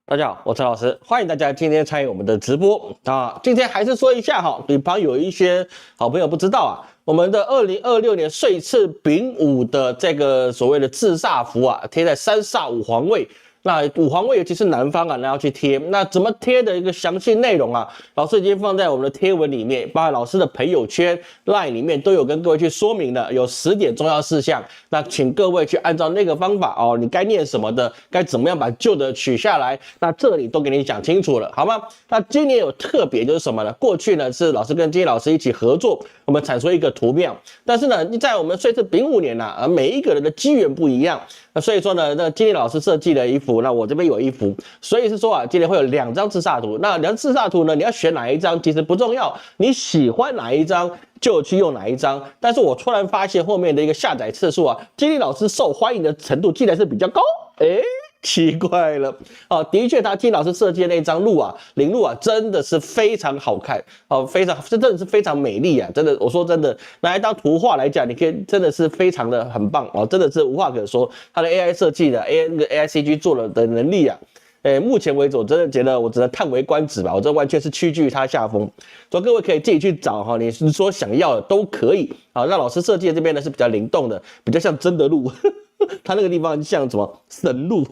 大家好，我陈老师，欢迎大家今天参与我们的直播啊。今天还是说一下哈，比方有一些好朋友不知道啊，我们的2026年岁次丙午的这个所谓的制煞符啊，贴在三煞五黄位。那五黄位尤其是南方啊，那要去贴，那怎么贴的一个详细内容啊，老师已经放在我们的贴文里面，包括老师的朋友圈 LINE 里面都有跟各位去说明了，有10点重要事项，那请各位去按照那个方法哦，你该念什么的，该怎么样把旧的取下来，那这里都给你讲清楚了，好吗？那今年有特别就是什么呢？过去呢是老师跟金老师一起合作，我们产出一个图表，但是呢，在我们岁次丙午年啊，每一个人的机缘不一样。那所以说呢，那今天老师设计了一幅，那我这边有一幅，所以是说啊，今天会有2张制煞图。那2张制煞图呢，你要选哪一张其实不重要，你喜欢哪一张就去用哪一张。但是我突然发现后面的一个下载次数啊，金老师受欢迎的程度竟然是比较高，奇怪了哦，的确，金老师设计的那张鹿啊，灵鹿啊，真的是非常好看哦，真的是非常美丽啊，真的，我说真的，拿来当图画来讲，你可以真的是非常的很棒哦，真的是无话可说。它的 AI 设计的 AICG 做了的能力啊，目前为止我真的觉得我只能叹为观止吧，我这完全是屈居于它下风。所以各位可以自己去找哈，你所想要的都可以啊。那老师设计的这边呢是比较灵动的，比较像真的鹿。它那个地方像什么神鹿，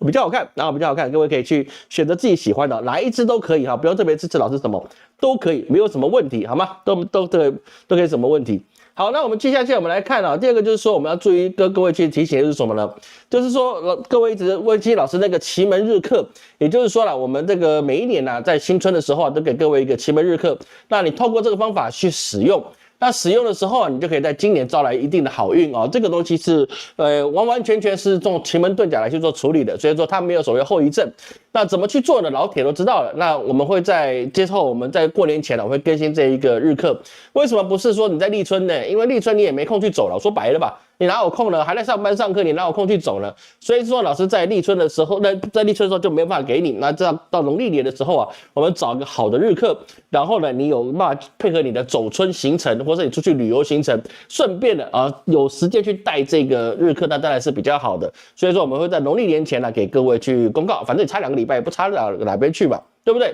比较好看，然后比较好看，各位可以去选择自己喜欢的，哪一支都可以哈，不用特别支持老师什么都可以，没有什么问题，好吗？都可以什么问题？好，那我们接下去我们来看啊，第二个就是说我们要注意跟各位去提醒的是什么呢？就是说各位一直问金老师那个奇门日课，也就是说了，我们这个每一年在新春的时候都给各位一个奇门日课，那你透过这个方法去使用。那使用的时候你就可以在今年招来一定的好运哦。这个东西是完完全全是用奇门遁甲来去做处理的，所以说它没有所谓后遗症。那怎么去做呢？老铁都知道了。那我们会在之后我们在过年前呢，我会更新这一个日课。为什么不是说你在立春呢？因为立春你也没空去走了。我说白了吧，你哪有空呢？还在上班上课，你哪有空去走呢？所以说老师在立春的时候，在立春的时候就没办法给你。那这样到农历年的时候啊，我们找一个好的日课，然后呢，你有办法配合你的走春行程，或者你出去旅游行程，顺便的有时间去带这个日课，那当然是比较好的。所以说我们会在农历年前呢给各位去公告，反正也差2个礼拜，也不差哪边去吧，对不对？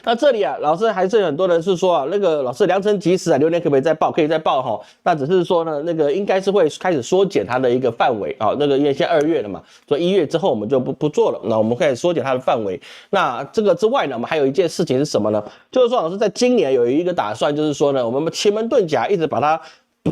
那这里啊，老师还是很多人是说啊，那个老师良辰吉时啊，流年可不可以再报？可以再报哈。那只是说呢，那个应该是会开始缩减它的一个范围啊。那个因为现在2月了嘛，所以1月之后我们就不做了。那我们可以缩减它的范围。那这个之外呢，我们还有一件事情是什么呢？就是说老师在今年有一个打算，就是说呢，我们奇门遁甲一直把它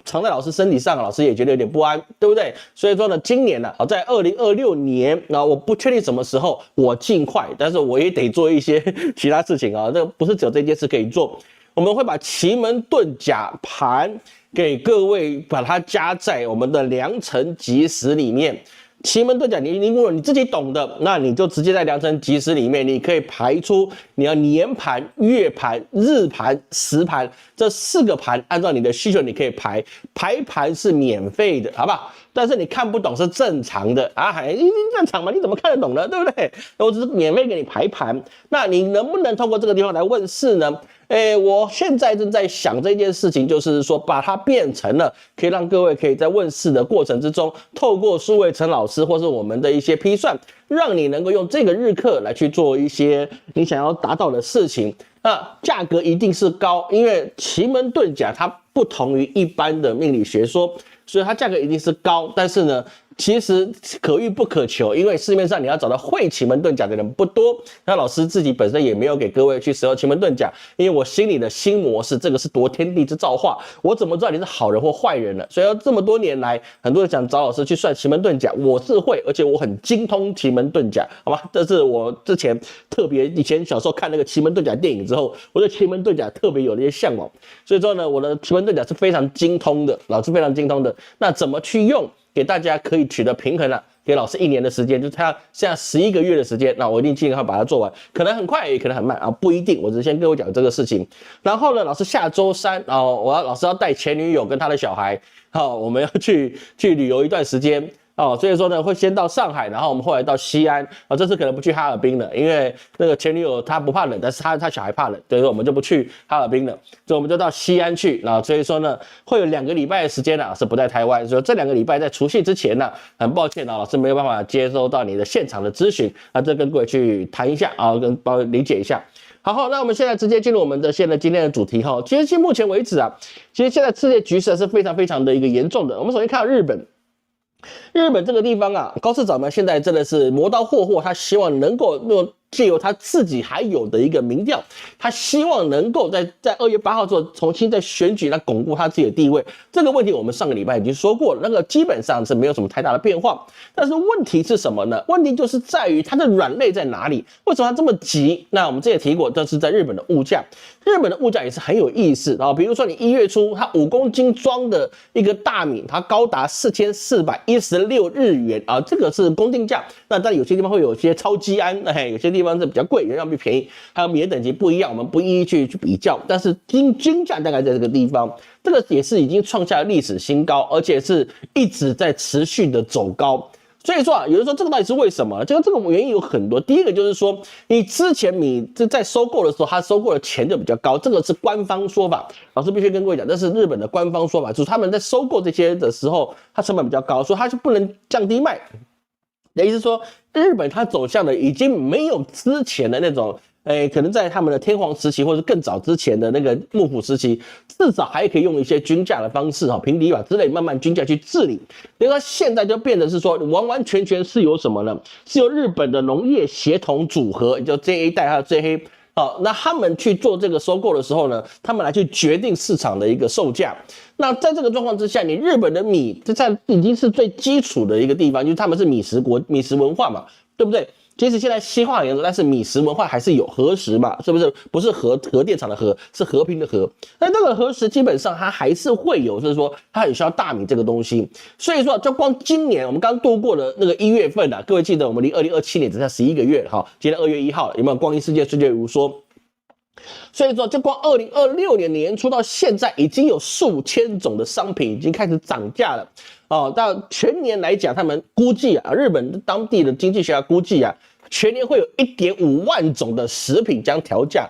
藏在老师身体上，老师也觉得有点不安，对不对？所以说呢，今年呢，在2026年，我不确定什么时候，我尽快，但是我也得做一些其他事情啊，这不是只有这件事可以做。我们会把奇门遁甲盘给各位，把它加在我们的良辰吉时里面。奇门遁甲，如果你自己懂的，那你就直接在良辰吉时里面，你可以排出你要年盘、月盘、日盘、时盘这4个盘，按照你的需求你可以排盘是免费的，好不好？但是你看不懂是正常的啊，正常嘛？你怎么看得懂呢？对不对？我只是免费给你排盘，那你能不能透过这个地方来问世呢？我现在正在想这件事情，就是说把它变成了可以让各位可以在问世的过程之中，透过数位陈老师或是我们的一些批算，让你能够用这个日课来去做一些你想要达到的事情。那价格一定是高，因为奇门遁甲它不同于一般的命理学说，所以它价格一定是高。但是呢，其实可遇不可求，因为市面上你要找到会奇门遁甲的人不多。那老师自己本身也没有给各位去使用奇门遁甲，因为我心里的新模式，这个是夺天地之造化，我怎么知道你是好人或坏人呢？所以这么多年来，很多人想找老师去算奇门遁甲，我是会，而且我很精通奇门遁甲，好吗？这是我之前特别以前小时候看那个奇门遁甲电影之后，我对奇门遁甲特别有了一些向往。所以说呢，我的奇门遁甲是非常精通的，老师非常精通的。那怎么去用？给大家可以取得平衡了，给老师1年的时间，就是他现在11个月的时间，那我一定尽量把它做完，可能很快也可能很慢啊，不一定。我只是先跟我讲这个事情。然后呢，老师下周3老师要带前女友跟他的小孩，我们要去旅游一段时间。哦，所以说呢会先到上海，然后我们后来到西安啊，这次可能不去哈尔滨了，因为那个前女友她不怕冷，但是她小孩怕冷，所以说我们就不去哈尔滨了，所以我们就到西安去啊，所以说呢会有2个礼拜的时间呢是不在台湾，所以这2个礼拜在除夕之前呢，很抱歉啊，老师没有办法接收到你的现场的咨询啊，这跟各位去谈一下啊，跟包理解一下。好，那我们现在直接进入我们的今天的主题哈。其实目前为止啊，其实现在世界局势是非常的一个严重的。我们首先看到日本这个地方啊，高市早苗现在真的是磨刀霍霍，他希望能够借由他自己还有的一个民调，他希望能够在2月8号之后重新再选举来巩固他自己的地位。这个问题我们上个礼拜已经说过了，那个基本上是没有什么太大的变化。但是问题是什么呢？问题就是在于它的软肋在哪里？为什么它这么急？那我们之前提过，这是在日本的物价。日本的物价也是很有意思啊，比如说你1月初，它5公斤装的一个大米，它高达4416日元啊，这个是公定价。那但有些地方会有些超基安，有些地方是比较贵，有些比较便宜，还有米的等级不一样，我们不一一去比较。但是均价大概在这个地方，这个也是已经创下历史新高，而且是一直在持续的走高。所以说啊，有人说这个到底是为什么？这个原因有很多。第一个就是说，你之前米在收购的时候，它收购的钱就比较高，这个是官方说法。老师必须跟各位讲，这是日本的官方说法，就是他们在收购这些的时候，它成本比较高，所以它就不能降低卖。也就是说，日本它走向的已经没有之前的那种。可能在他们的天皇时期，或是更早之前的那个幕府时期，至少还可以用一些均价的方式，平底法之类，慢慢均价去治理。所以说现在就变成是说，完全是由什么呢？是由日本的农业协同组合，也就 JA 代还有 JA， 那他们去做这个收购的时候呢，他们来去决定市场的一个售价。那在这个状况之下，你日本的米，这已经是最基础的一个地方，就是他们是米食文化嘛，对不对？即使现在西化严重，但是米食文化还是有和食嘛，是不是？不是核电厂的核，是和平的和。那这个和食基本上它还是会有，就是说它很需要大米这个东西。所以说，就光今年我们刚度过的那个1月份啊，各位记得我们离2027年只剩11个月哈，今天2月1号有没有？光阴世界，岁月如梭。所以说，就光2026年年初到现在，已经有数千种的商品已经开始涨价了。到全年来讲，他们估计啊，日本当地的经济学家估计啊，全年会有1.5万种的食品将调价。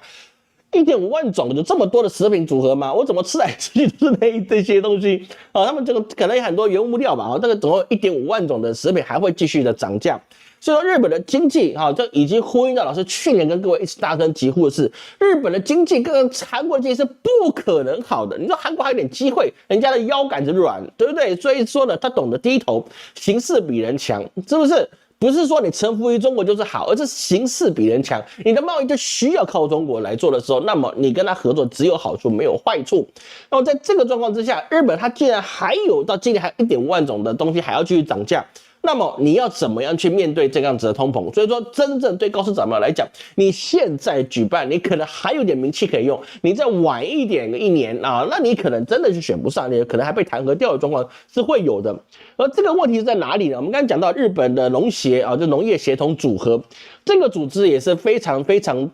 1.5万种，有这么多的食品组合吗？我怎么吃来吃去都是这些东西啊？他们这个可能有很多原物料吧，这个总共1.5万种的食品还会继续的涨价。所以说日本的经济这已经呼应到老师去年跟各位一直大声疾呼的是，日本的经济跟韩国的经济是不可能好的。你说韩国还有点机会，人家的腰杆子软，对不对？所以说呢，他懂得低头，形势比人强，是不是？不是说你臣服于中国就是好，而是形势比人强，你的贸易就需要靠中国来做的时候，那么你跟他合作只有好处没有坏处。那么在这个状况之下，日本它竟然还有到今年还有1.5万种的东西还要继续涨价。那么你要怎么样去面对这样子的通膨？所以说，真正对高市早苗来讲，你现在举办，你可能还有点名气可以用；你再晚一点个1年啊，那你可能真的是选不上，你可能还被弹劾掉的状况是会有的。而这个问题是在哪里呢？我们刚才讲到日本的农协啊，就农业协同组合这个组织也是非常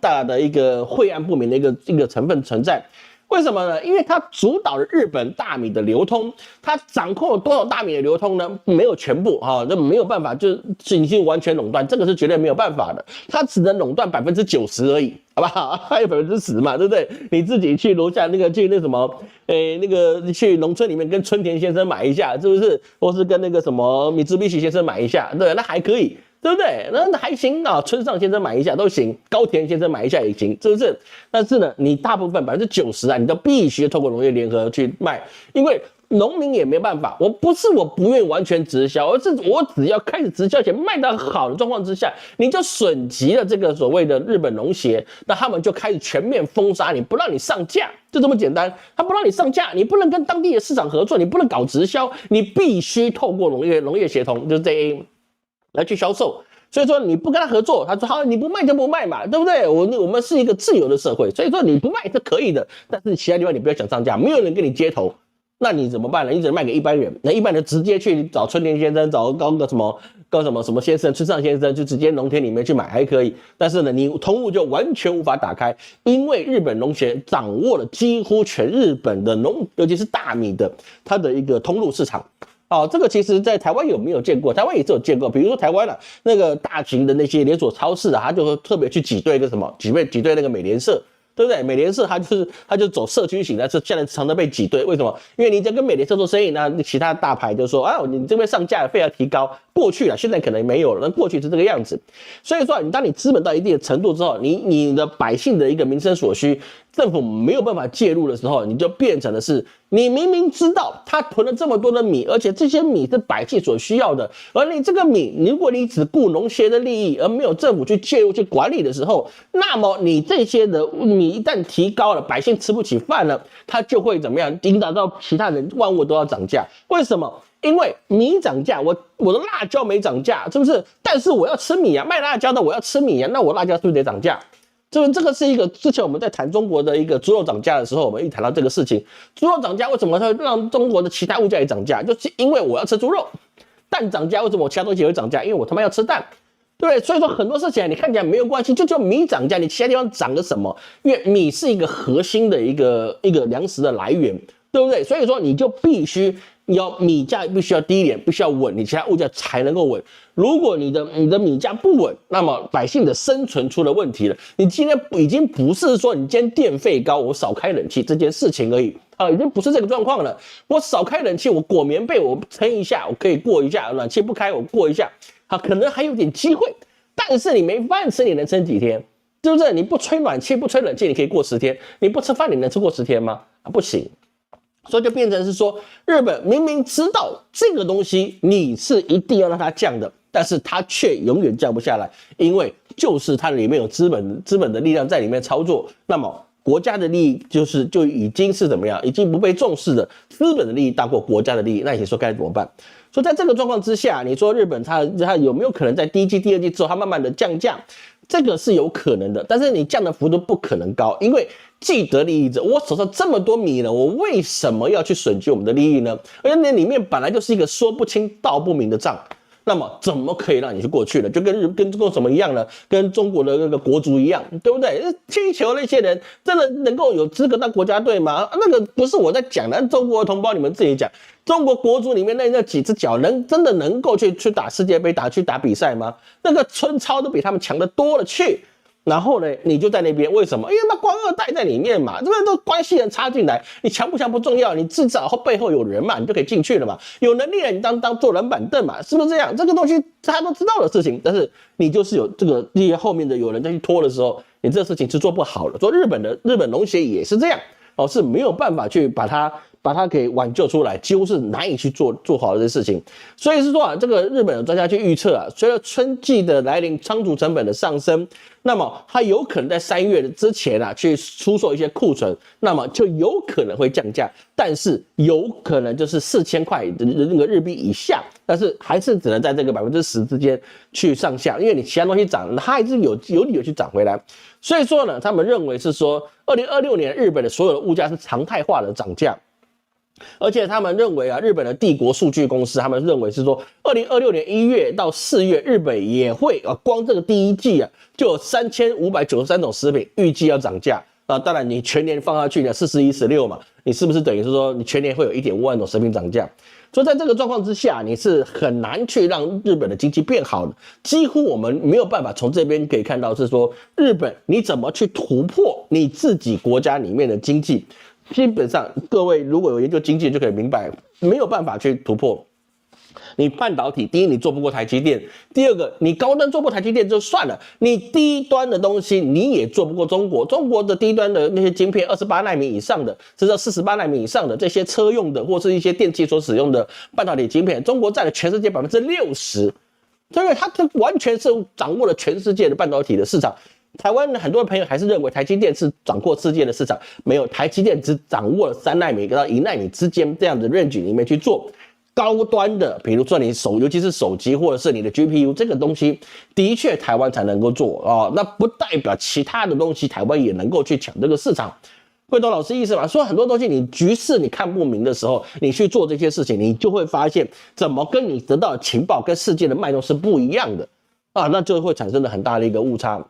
大的一个晦暗不明的一个成分存在。为什么呢？因为它主导了日本大米的流通，它掌控了多少大米的流通呢？没有全部这没有办法，就是已经完全垄断，这个是绝对没有办法的，它只能垄断90%而已，好不好？还有10%嘛，对不对？你自己去楼下去那什么，那个去农村里面跟春田先生买一下，是不是？或是跟那个什么米兹必须先生买一下，对，那还可以。对不对？那还行啊，村上先生买一下都行，高田先生买一下也行，是不是？但是呢，你大部分90%啊，你都必须透过农业联合去卖，因为农民也没办法。我不愿意完全直销，而是我只要开始直销前卖得好的状况之下，你就损及了这个所谓的日本农协，那他们就开始全面封杀你，不让你上架。就这么简单，他不让你上架，你不能跟当地的市场合作，你不能搞直销，你必须透过农业协同，就是 JA。来去销售，所以说你不跟他合作，他说好，你不卖就不卖嘛，对不对？我们是一个自由的社会，所以说你不卖是可以的，但是其他地方你不要想上架，没有人跟你接头，那你怎么办呢？你只能卖给一般人，那一般人直接去找春田先生，找什么先生，村上先生，就直接农田里面去买还可以，但是呢，你通路就完全无法打开，因为日本农协掌握了几乎全日本的尤其是大米的它的一个通路市场。这个其实在台湾有没有见过？台湾也是有见过，比如说台湾那个大型的那些连锁超市他就会特别去挤兑一个什么，挤兑那个美联社。对不对？美联社它就走社区型的，是现在常常被挤兑。为什么？因为你在跟美联社做生意，那其他大牌就说你这边上架费要提高。过去现在可能没有了，那过去是这个样子。所以说，当你资本到一定的程度之后，你的百姓的一个民生所需，政府没有办法介入的时候，你就变成的是，你明明知道他囤了这么多的米，而且这些米是百姓所需要的，而你这个米，如果你只顾农协的利益，而没有政府去介入去管理的时候，那么你这些的米一旦提高了，百姓吃不起饭了，它就会怎么样？引导到其他人万物都要涨价。为什么？因为米涨价，我的辣椒没涨价，是不是？但是我要吃米啊，卖辣椒的我要吃米啊，那我辣椒是不是得涨价？这个是一个之前我们在谈中国的一个猪肉涨价的时候，我们一谈到这个事情，猪肉涨价为什么会让中国的其他物价也涨价？就是因为我要吃猪肉。蛋涨价为什么我其他东西也会涨价？因为我他妈要吃蛋。对不对？所以说很多事情你看起来没有关系，就米涨价，你其他地方涨了什么？因为米是一个核心的一个粮食的来源，对不对？所以说你就必须米价必须要低一点，必须要稳，你其他物价才能够稳。如果你的米价不稳，那么百姓的生存出了问题了。你今天已经不是说你今天电费高，我少开冷气这件事情而已已经不是这个状况了。我少开冷气，我裹棉被，我撑一下，我可以过一下；暖气不开，我过一下。可能还有点机会，但是你没饭吃，你能撑几天？对不对？你不吹暖气，不吹冷气，你可以过10天；你不吃饭，你能吃过10天吗？不行。所以就变成是说，日本明明知道这个东西你是一定要让它降的，但是它却永远降不下来，因为就是它里面有资本的力量在里面操作。那么国家的利益就已经是怎么样？已经不被重视的，资本的利益大过国家的利益，那你说该怎么办？所以在这个状况之下，你说日本它有没有可能在第一季、第二季之后，它慢慢的降价？这个是有可能的，但是你降的幅度不可能高，因为既得利益者，我手上这么多米呢，我为什么要去损及我们的利益呢？而且那里面本来就是一个说不清道不明的账。那么怎么可以让你去过去呢？就跟什么一样呢？跟中国的那个国足一样，对不对？踢球那些人真的能够有资格当国家队吗？那个不是我在讲的，中国的同胞你们自己讲。中国国足里面那几只脚真的能够去打世界杯，去打比赛吗？那个春超都比他们强得多了去。然后呢，你就在那边，为什么？因为那官二代在里面嘛，这边都关系人插进来，你强不强不重要，你至少背后有人嘛，你就可以进去了嘛。有能力了，你当坐冷板凳嘛，是不是这样？这个东西大家都知道的事情，但是你就是有这些后面的有人再去拖的时候，你这个事情是做不好的。说日本农协也是这样是没有办法去把它给挽救出来，几乎是难以去做好的这事情。所以是说这个日本的专家去预测随着春季的来临，仓储成本的上升，那么它有可能在3月之前去出售一些库存，那么就有可能会降价，但是有可能就是4000块的那个日币以下，但是还是只能在这个10%之间去上下，因为你其他东西涨，它还是有理由去涨回来。所以说呢，他们认为是说2026年日本的所有的物价是常态化的涨价。而且他们认为日本的帝国数据公司，他们认为是说，2026年1月到4月，日本也会光这个第一季就有3593种食品预计要涨价当然你全年放下去呢，41、16嘛，你是不是等于是说你全年会有1.5万种食品涨价？所以在这个状况之下，你是很难去让日本的经济变好的。几乎我们没有办法从这边可以看到是说，日本你怎么去突破你自己国家里面的经济？基本上，各位如果有研究经济就可以明白，没有办法去突破。你半导体，第一你做不过台积电，第二个你高端做不过台积电就算了，你低端的东西你也做不过中国。中国的低端的那些晶片，28奈米以上的，甚至48奈米以上的这些车用的或是一些电器所使用的半导体晶片，中国占了全世界60%，所以它完全是掌握了全世界的半导体的市场。台湾很多朋友还是认为台积电是掌握世界的市场，没有，台积电只掌握了3奈米到1奈米之间这样的 range 里面去做高端的，比如说你尤其是手机或者是你的 GPU 这个东西，的确台湾才能够做那不代表其他的东西台湾也能够去抢这个市场。会懂老师意思吗？说很多东西你局势你看不明的时候，你去做这些事情，你就会发现怎么跟你得到的情报跟世界的脉动是不一样的那就会产生了很大的一个误差。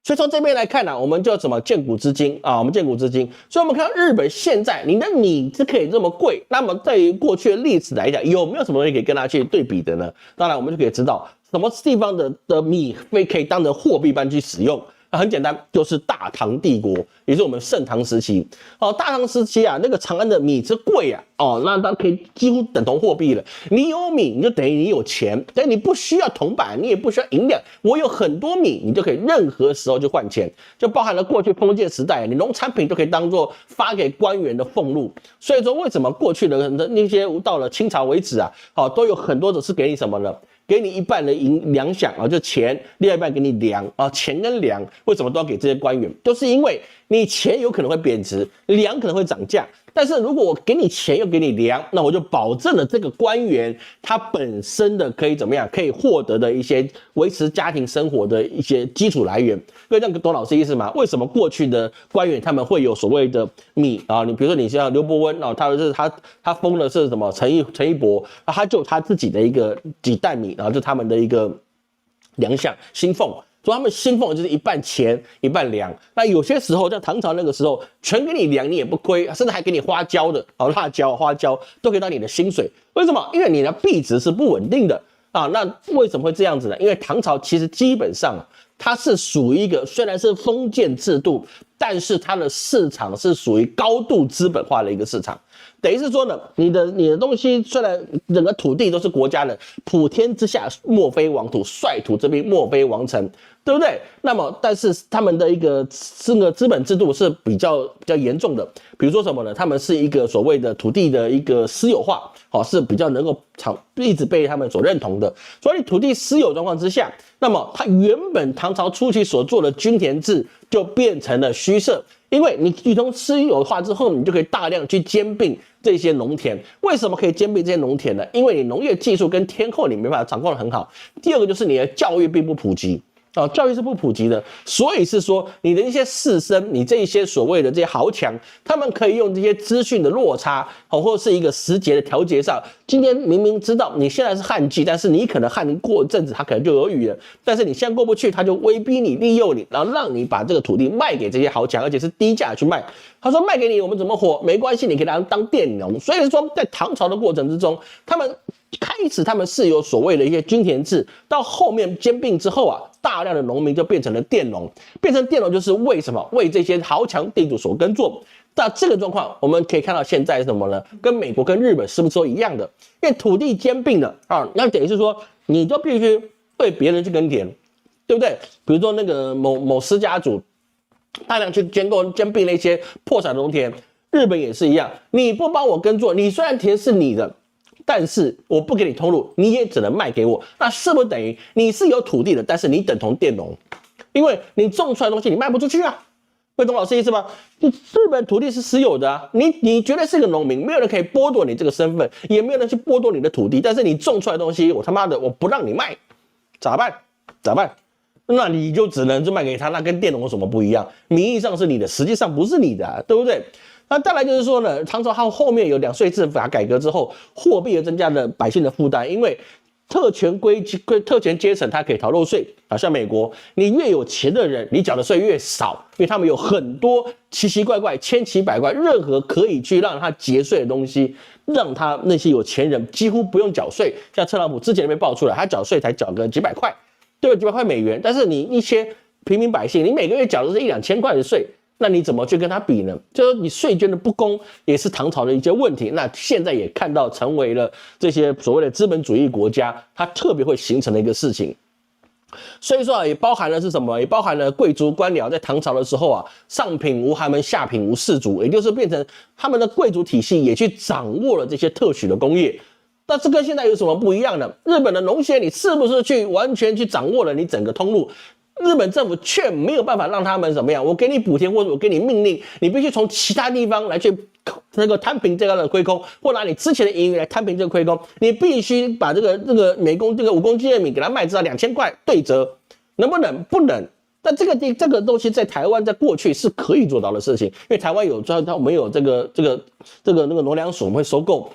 所以从这边来看呢，我们就怎么见古知今啊，我们见古知今。所以我们看到日本现在你的米是可以这么贵，那么对于过去的历史来讲，有没有什么东西可以跟它去对比的呢？当然，我们就可以知道什么地方的米可以当成货币般去使用。那很简单，就是大唐帝国，也是我们盛唐时期。哦，大唐时期啊，那个长安的米之贵啊，哦，那它可以几乎等同货币了。你有米，你就等于你有钱，但你不需要铜板，你也不需要银两，我有很多米，你就可以任何时候就换钱，就包含了过去封建时代，你农产品都可以当做发给官员的俸禄。所以说，为什么过去的那些到了清朝为止啊，哦，都有很多的是给你什么呢？给你一半的粮饷啊，就钱，另外一半给你粮啊，钱跟粮为什么都要给这些官员？就是因为你钱有可能会贬值，粮可能会涨价。但是如果我给你钱又给你粮，那我就保证了这个官员他本身的可以怎么样，可以获得的一些维持家庭生活的一些基础来源。各位这样懂老师意思吗？为什么过去的官员他们会有所谓的米啊？你比如说你像刘伯温啊，他封的是什么陈义伯，他就他自己的一个几担米，然后就他们的一个粮饷薪俸。所以他们薪俸就是一半钱一半粮，那有些时候在唐朝那个时候，全给你粮你也不亏，甚至还给你花椒的，辣椒、花椒都可以当你的薪水。为什么？因为你的币值是不稳定的啊。那为什么会这样子呢？因为唐朝其实基本上它是属于一个虽然是封建制度，但是它的市场是属于高度资本化的一个市场。等于是说呢，你的东西虽然整个土地都是国家的，普天之下莫非王土，率土之滨莫非王臣，对不对？那么，但是他们的一个这个资本制度是比较严重的。比如说什么呢？他们是一个所谓的土地的一个私有化，是比较能够一直被他们所认同的。所以土地私有状况之下，那么它原本唐朝初期所做的均田制就变成了虚设。因为你从私有化之后，你就可以大量去兼并这些农田。为什么可以兼并这些农田呢？因为你农业技术跟天候你没办法掌控得很好。第二个就是你的教育并不普及。教育是不普及的，所以是说你的一些士绅，你这一些所谓的这些豪强，他们可以用这些资讯的落差，或者是一个时节的调节上，今天明明知道你现在是旱季，但是你可能旱过一阵子，它可能就有雨了，但是你现在过不去，他就威逼你、利诱你，然后让你把这个土地卖给这些豪强，而且是低价去卖。他说卖给你，我们怎么活？没关系，你可以当佃农。所以说，在唐朝的过程之中，他们是有所谓的一些均田制，到后面兼并之后啊，大量的农民就变成了佃农，变成佃农就是为什么？为这些豪强地主所耕作。那这个状况我们可以看到现在是什么呢？跟美国跟日本是不是都一样的？因为土地兼并了啊，那等于是说你就必须为别人去耕田，对不对？比如说那个某私家族大量去兼并了一些破产农田，日本也是一样，你不帮我耕作，你虽然田是你的，但是我不给你通路，你也只能卖给我，那是不是等于你是有土地的，但是你等同佃农？因为你种出来的东西你卖不出去啊，会懂老师意思吗？日本土地是私有的啊，你绝对是个农民，没有人可以剥夺你这个身份，也没有人去剥夺你的土地，但是你种出来的东西，我他妈的我不让你卖，咋办？那你就只能就卖给他，那跟佃农有什么不一样？名义上是你的，实际上不是你的啊，对不对？那再来就是说呢，唐朝它后面有2税制法改革之后，货币也增加了百姓的负担，因为特权阶层它可以逃漏税啊，像美国，你越有钱的人，你缴的税越少，因为他们有很多奇奇怪怪、千奇百怪，任何可以去让他节税的东西，让他那些有钱人几乎不用缴税。像特朗普之前被爆出来，他缴税才缴个几百块。对，几百块美元，但是你一些平民百姓，你每个月缴的是1-2千块的税，那你怎么去跟他比呢？就是你税捐的不公，也是唐朝的一些问题。那现在也看到成为了这些所谓的资本主义国家，它特别会形成的一个事情。所以说啊，也包含了是什么？也包含了贵族官僚在唐朝的时候啊，上品无寒门，下品无士族，也就是变成他们的贵族体系也去掌握了这些特许的工业。那这跟现在有什么不一样呢？日本的农协你是不是完全去掌握了你整个通路？日本政府却没有办法让他们怎么样？我给你补贴或者我给你命令，你必须从其他地方来去摊平这样的亏空，或拿你之前的盈余来摊平这个亏空。你必须把这个每公5公斤的米给他卖至少2000块对折，能不能？不能。但这个东西在台湾在过去是可以做到的事情，因为台湾我们有那个农粮署，我们会收购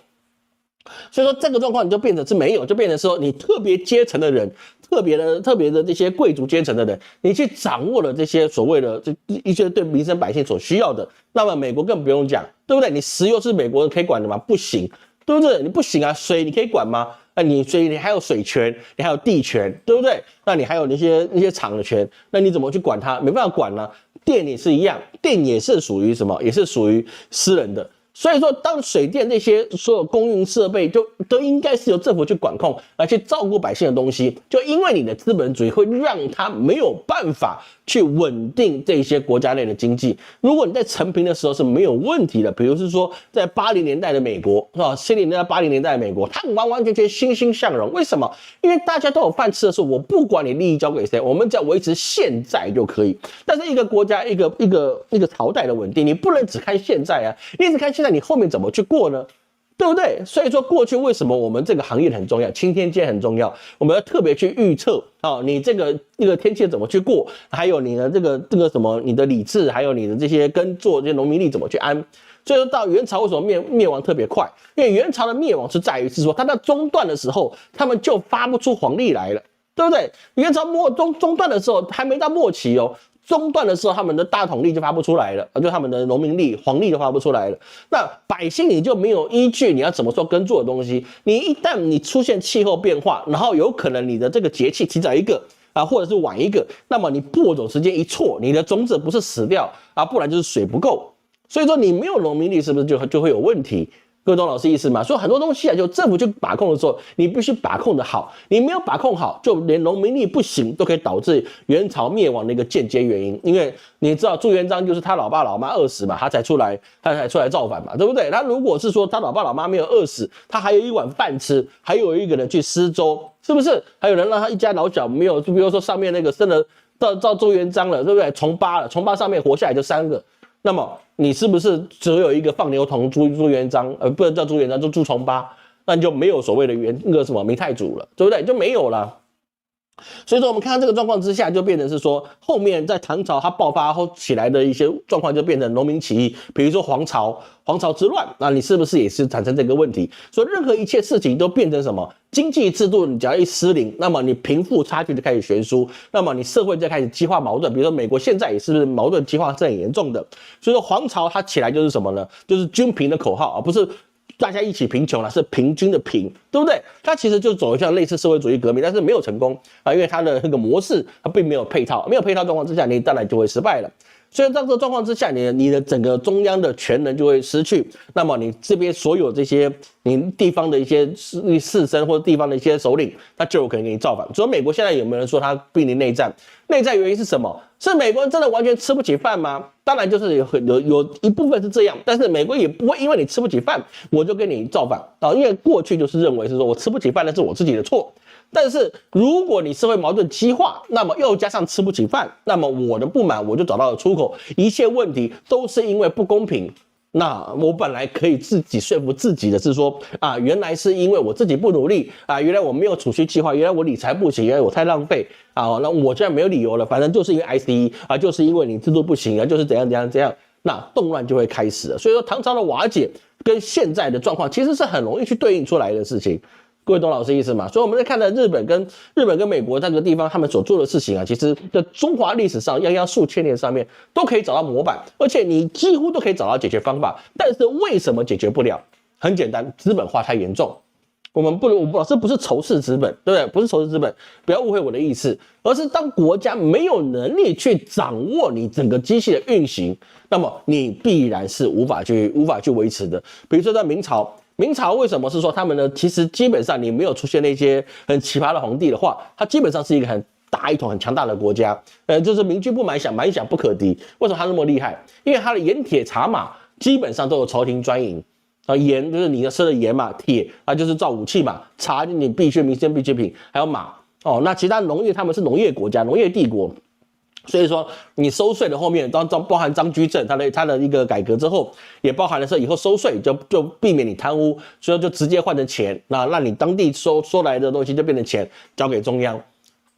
所以说这个状况你就变成是没有，就变成说你特别阶层的人，特别的这些贵族阶层的人，你去掌握了这些所谓的这一些对民生百姓所需要的，那么美国更不用讲，对不对？你石油是美国人可以管的吗？不行，对不对？你不行啊，水你可以管吗？你还有水权，你还有地权，对不对？那你还有那些厂的权，那你怎么去管它？没办法管呢。电也是一样，电也是属于什么？也是属于私人的。所以说，当水电这些所有公用设备都应该是由政府去管控，来去照顾百姓的东西，就因为你的资本主义会让它没有办法去稳定这些国家内的经济。如果你在成平的时候是没有问题的，比如是说在80年代的美国，是吧？70年代、80年代的美国，它完完全全欣欣向荣。为什么？因为大家都有饭吃的时候，我不管你利益交给谁，我们只要维持现在就可以。但是一个国家、一个朝代的稳定，你不能只看现在啊，你只看现在。那你后面怎么去过呢？对不对？所以说过去为什么我们这个行业很重要，青天街很重要，我们要特别去预测啊，你这个天气怎么去过，还有你的这个什么，你的理智，还有你的这些耕作这些农民力怎么去安。所以说到元朝为什么灭亡特别快？因为元朝的灭亡是在于是说它在中段的时候，他们就发不出皇力来了，对不对？元朝中段的时候还没到末期哦。中段的时候，他们的大统力就发不出来了，就他们的农民力、皇力就发不出来了。那百姓你就没有依据，你要怎么做耕作的东西？你一旦你出现气候变化，然后有可能你的这个节气提早一个啊，或者是晚一个，那么你播种时间一错，你的种子不是死掉啊，不然就是水不够。所以说你没有农民力，是不是就会有问题？各位懂老师意思吗？所以很多东西啊，就政府去把控的时候，你必须把控的好，你没有把控好，就连农民力不行，都可以导致元朝灭亡的一个间接原因。因为你知道朱元璋就是他老爸老妈饿死嘛，他才出来造反嘛，对不对？他如果是说他老爸老妈没有饿死，他还有一碗饭吃，还有一个人去施粥，是不是？还有人让他一家老小没有，就比如说上面那个生了到朱元璋了，对不对？从八上面活下来就3个。那么你是不是只有一个放牛童朱元璋，不能叫朱元璋，就朱重八，那你就没有所谓的明太祖了，对不对？就没有了。所以说我们看到这个状况之下，就变成是说后面在唐朝它爆发后起来的一些状况，就变成农民起义，比如说黄巢之乱，那你是不是也是产生这个问题？所以任何一切事情都变成什么？经济制度你只要一失灵，那么你贫富差距就开始悬殊，那么你社会就开始激化矛盾。比如说美国现在也是矛盾激化是很严重的。所以说黄巢它起来就是什么呢？就是均贫的口号，而不是大家一起贫穷了，是平均的平，对不对？它其实就走向类似社会主义革命，但是没有成功啊，因为它的那个模式它并没有配套，没有配套状况之下，你当然就会失败了。所以在这个状况之下，你的整个中央的权能就会失去，那么你这边所有这些你地方的一些士绅或者地方的一些首领，他就有可能给你造反。所以美国现在有没有人说他濒临内战？内战原因是什么？是美国人真的完全吃不起饭吗？当然就是有一部分是这样，但是美国也不会因为你吃不起饭，我就跟你造反啊！因为过去就是认为是说我吃不起饭那是我自己的错。但是如果你社会矛盾激化，那么又加上吃不起饭，那么我的不满我就找到了出口，一切问题都是因为不公平。那我本来可以自己说服自己的是说啊，原来是因为我自己不努力啊，原来我没有储蓄计划，原来我理财不行，原来我太浪费啊，那我现在没有理由了，反正就是因为 ICE 啊，就是因为你制度不行啊，就是怎样，那动乱就会开始了。所以说唐朝的瓦解跟现在的状况其实是很容易去对应出来的事情。各位懂老师意思吗？所以我们在看到日本跟美国这个地方他们所做的事情啊，其实在中华历史上数千年上面都可以找到模板，而且你几乎都可以找到解决方法。但是为什么解决不了？很简单，资本化太严重。我老师不是仇视资本，对不对？不是仇视资本，不要误会我的意思，而是当国家没有能力去掌握你整个机器的运行，那么你必然是无法去维持的。比如说在明朝为什么是说他们呢？其实基本上你没有出现那些很奇葩的皇帝的话，它基本上是一个很大一统、很强大的国家。就是明君不满想不可敌。为什么他那么厉害？因为他的盐铁茶马基本上都有朝廷专营啊，盐就是你吃的盐嘛，铁啊就是造武器嘛，茶你民生必需品，还有马哦。那其他农业他们是农业国家、农业帝国。所以说，你收税的后面，包含张居正他的一个改革之后，也包含了说以后收税就避免你贪污，所以就直接换成钱，那让你当地收来的东西就变成钱交给中央，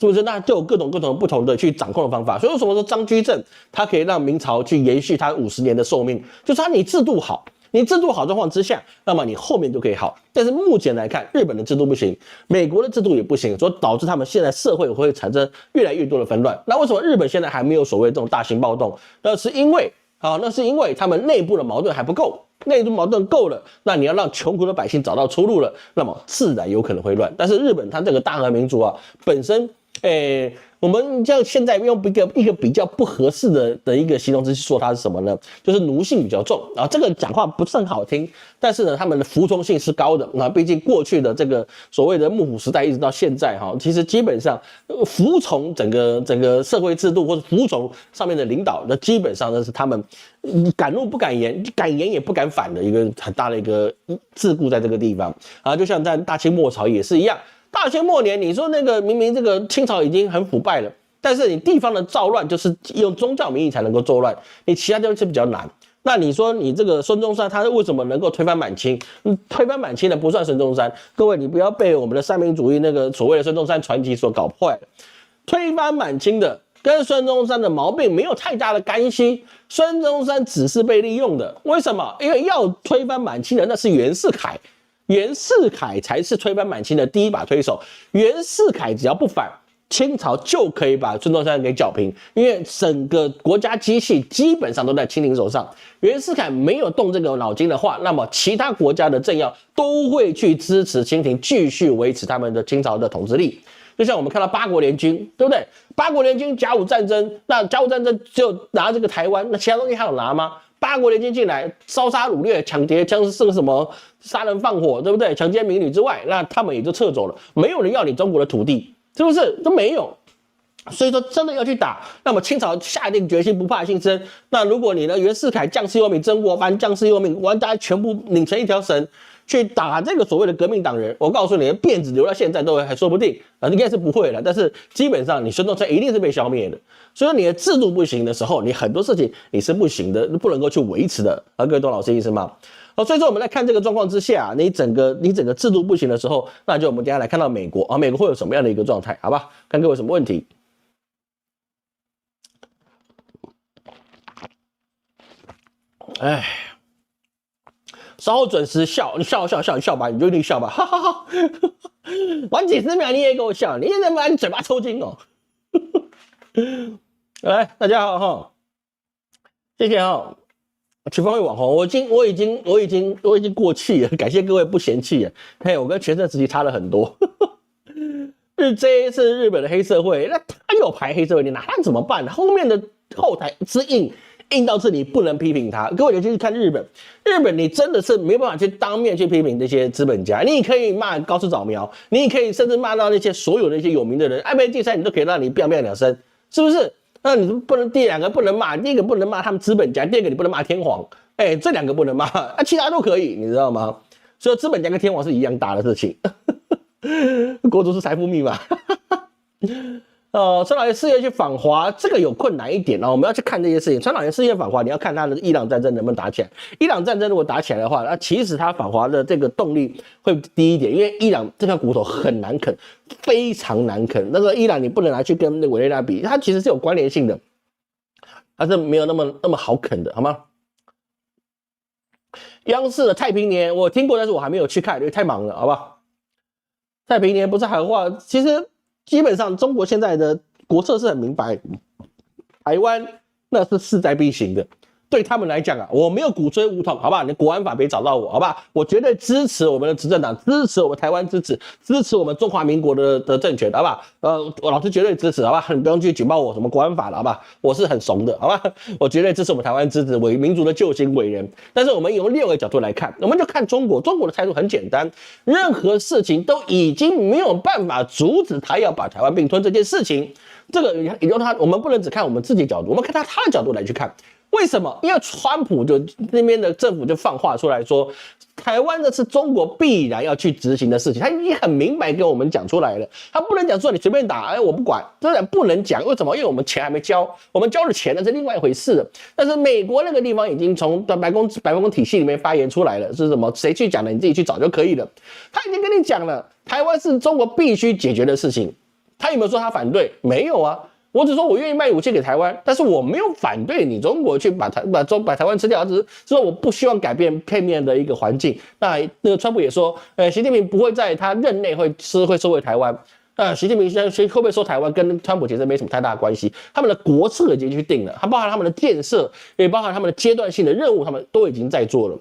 是不是？那就有各种不同的去掌控的方法。所以为什么说张居正他可以让明朝去延续他50年的寿命，就是你制度好。你制度好状况之下，那么你后面就可以好。但是目前来看，日本的制度不行，美国的制度也不行，所以导致他们现在社会会产生越来越多的纷乱。那为什么日本现在还没有所谓这种大型暴动？那是因为他们内部的矛盾还不够。内部矛盾够了，那你要让穷苦的百姓找到出路了，那么自然有可能会乱。但是日本它这个大和民族啊，本身，我们像现在用一个比较不合适的一个形容词去说它是什么呢？就是奴性比较重啊。这个讲话不是很好听，但是呢，他们的服从性是高的。那毕竟过去的这个所谓的幕府时代一直到现在哈，其实基本上服从整个社会制度或者服从上面的领导，那基本上呢是他们敢怒不敢言，敢言也不敢反的一个很大的一个桎梏在这个地方啊。就像在大清末朝也是一样。大清末年，你说那个明明这个清朝已经很腐败了，但是你地方的造乱就是用宗教名义才能够作乱，你其他地方是比较难。那你说你这个孙中山他为什么能够推翻满清？推翻满清的不算孙中山，各位你不要被我们的三民主义那个所谓的孙中山传奇所搞坏了。推翻满清的跟孙中山的毛病没有太大的干系，孙中山只是被利用的。为什么？因为要推翻满清的那是袁世凯。袁世凯才是推翻满清的第一把推手。袁世凯只要不反，清朝就可以把孙中山给剿平，因为整个国家机器基本上都在清廷手上。袁世凯没有动这个脑筋的话，那么其他国家的政要都会去支持清廷，继续维持他们的清朝的统治力。就像我们看到八国联军，对不对？八国联军甲午战争，那甲午战争就拿这个台湾，那其他东西还有拿吗？八国联军进来，烧杀掳掠、抢劫，像是什么杀人放火，对不对？强奸民女之外，那他们也就撤走了，没有人要你中国的土地，是不是？都没有。所以说，真的要去打，那么清朝下定决心不怕牺牲。那如果你呢，袁世凯将士有名，曾国藩将士有名，完大家全部拧成一条绳去打这个所谓的革命党人，我告诉你，辫子留到现在都还说不定啊，应该是不会了。但是基本上，你孙中山一定是被消灭的。所以你的制度不行的时候，你很多事情你是不行的，不能够去维持的。各位懂老师意思吗？所以说我们来看这个状况之下，你整个制度不行的时候，那就我们等一下来看到美国啊，美国会有什么样的一个状态？好吧，看各位有什么问题。哎，稍后准时笑，你笑吧，你就一定笑吧，哈哈哈！玩几十秒你也给我笑，你现在把你嘴巴抽筋哦。来，大家好哈，谢谢哈。全方位网红，我已经过气了，感谢各位不嫌弃啊。嘿，我跟全盛时期差了很多。这是日本的黑社会，那他有排黑社会，你拿他怎么办？后面的后台之硬到这里不能批评他。各位，你去看日本，你真的是没办法去当面去批评那些资本家。你可以骂高市早苗，你可以甚至骂到那些所有的一些有名的人，爱被第三你都可以让你biang biang两声，是不是？那你不能第两个不能骂，第一个不能骂他们资本家，第二个你不能骂天皇，这两个不能骂，其他都可以，你知道吗？所以资本家跟天皇是一样大的事情。国族是财富密码。川老爷事业去访华，这个有困难一点我们要去看这些事情。川老爷事业访华，你要看他的伊朗战争能不能打起来。伊朗战争如果打起来的话，那其实他访华的这个动力会低一点，因为伊朗这块骨头很难啃，非常难啃。那个伊朗你不能拿去跟那委内瑞拉比，它其实是有关联性的，它是没有那么好啃的，好吗？央视的太平年我听过，但是我还没有去看，因为太忙了，好不好？太平年不是喊话，其实基本上中国现在的国策是很明白，台湾那是势在必行的。对他们来讲我没有鼓吹武统，好不好？你国安法别找到我，好不好？我绝对支持我们的执政党，支持我们台湾支持我们中华民国的政权，好不好？我老师绝对支持，好吧？你不用去举报我什么国安法了，好吧？我是很怂的，好吧？我绝对支持我们台湾支持为民族的救星伟人。但是我们用另外一个角度来看，我们就看中国的态度很简单，任何事情都已经没有办法阻止他要把台湾并吞这件事情。这个也就是我们不能只看我们自己的角度，我们看他的角度来去看。为什么？因为川普就那边的政府就放话出来说，台湾这是中国必然要去执行的事情，他已经很明白跟我们讲出来了。他不能讲说你随便打，我不管，当然不能讲。为什么？因为我们钱还没交，我们交了钱那是另外一回事了。但是美国那个地方已经从白宫体系里面发言出来了，是什么？谁去讲的，你自己去找就可以了。他已经跟你讲了，台湾是中国必须解决的事情。他有没有说他反对？没有啊。我只说我愿意卖武器给台湾，但是我没有反对你中国去把台湾吃掉，只是说我不希望改变片面的一个环境。那个川普也说，习近平不会在他任内会收回台湾。习近平现在会不会收台湾，跟川普其实没什么太大的关系。他们的国策已经去定了，它包含他们的建设，也包含他们的阶段性的任务，他们都已经在做了。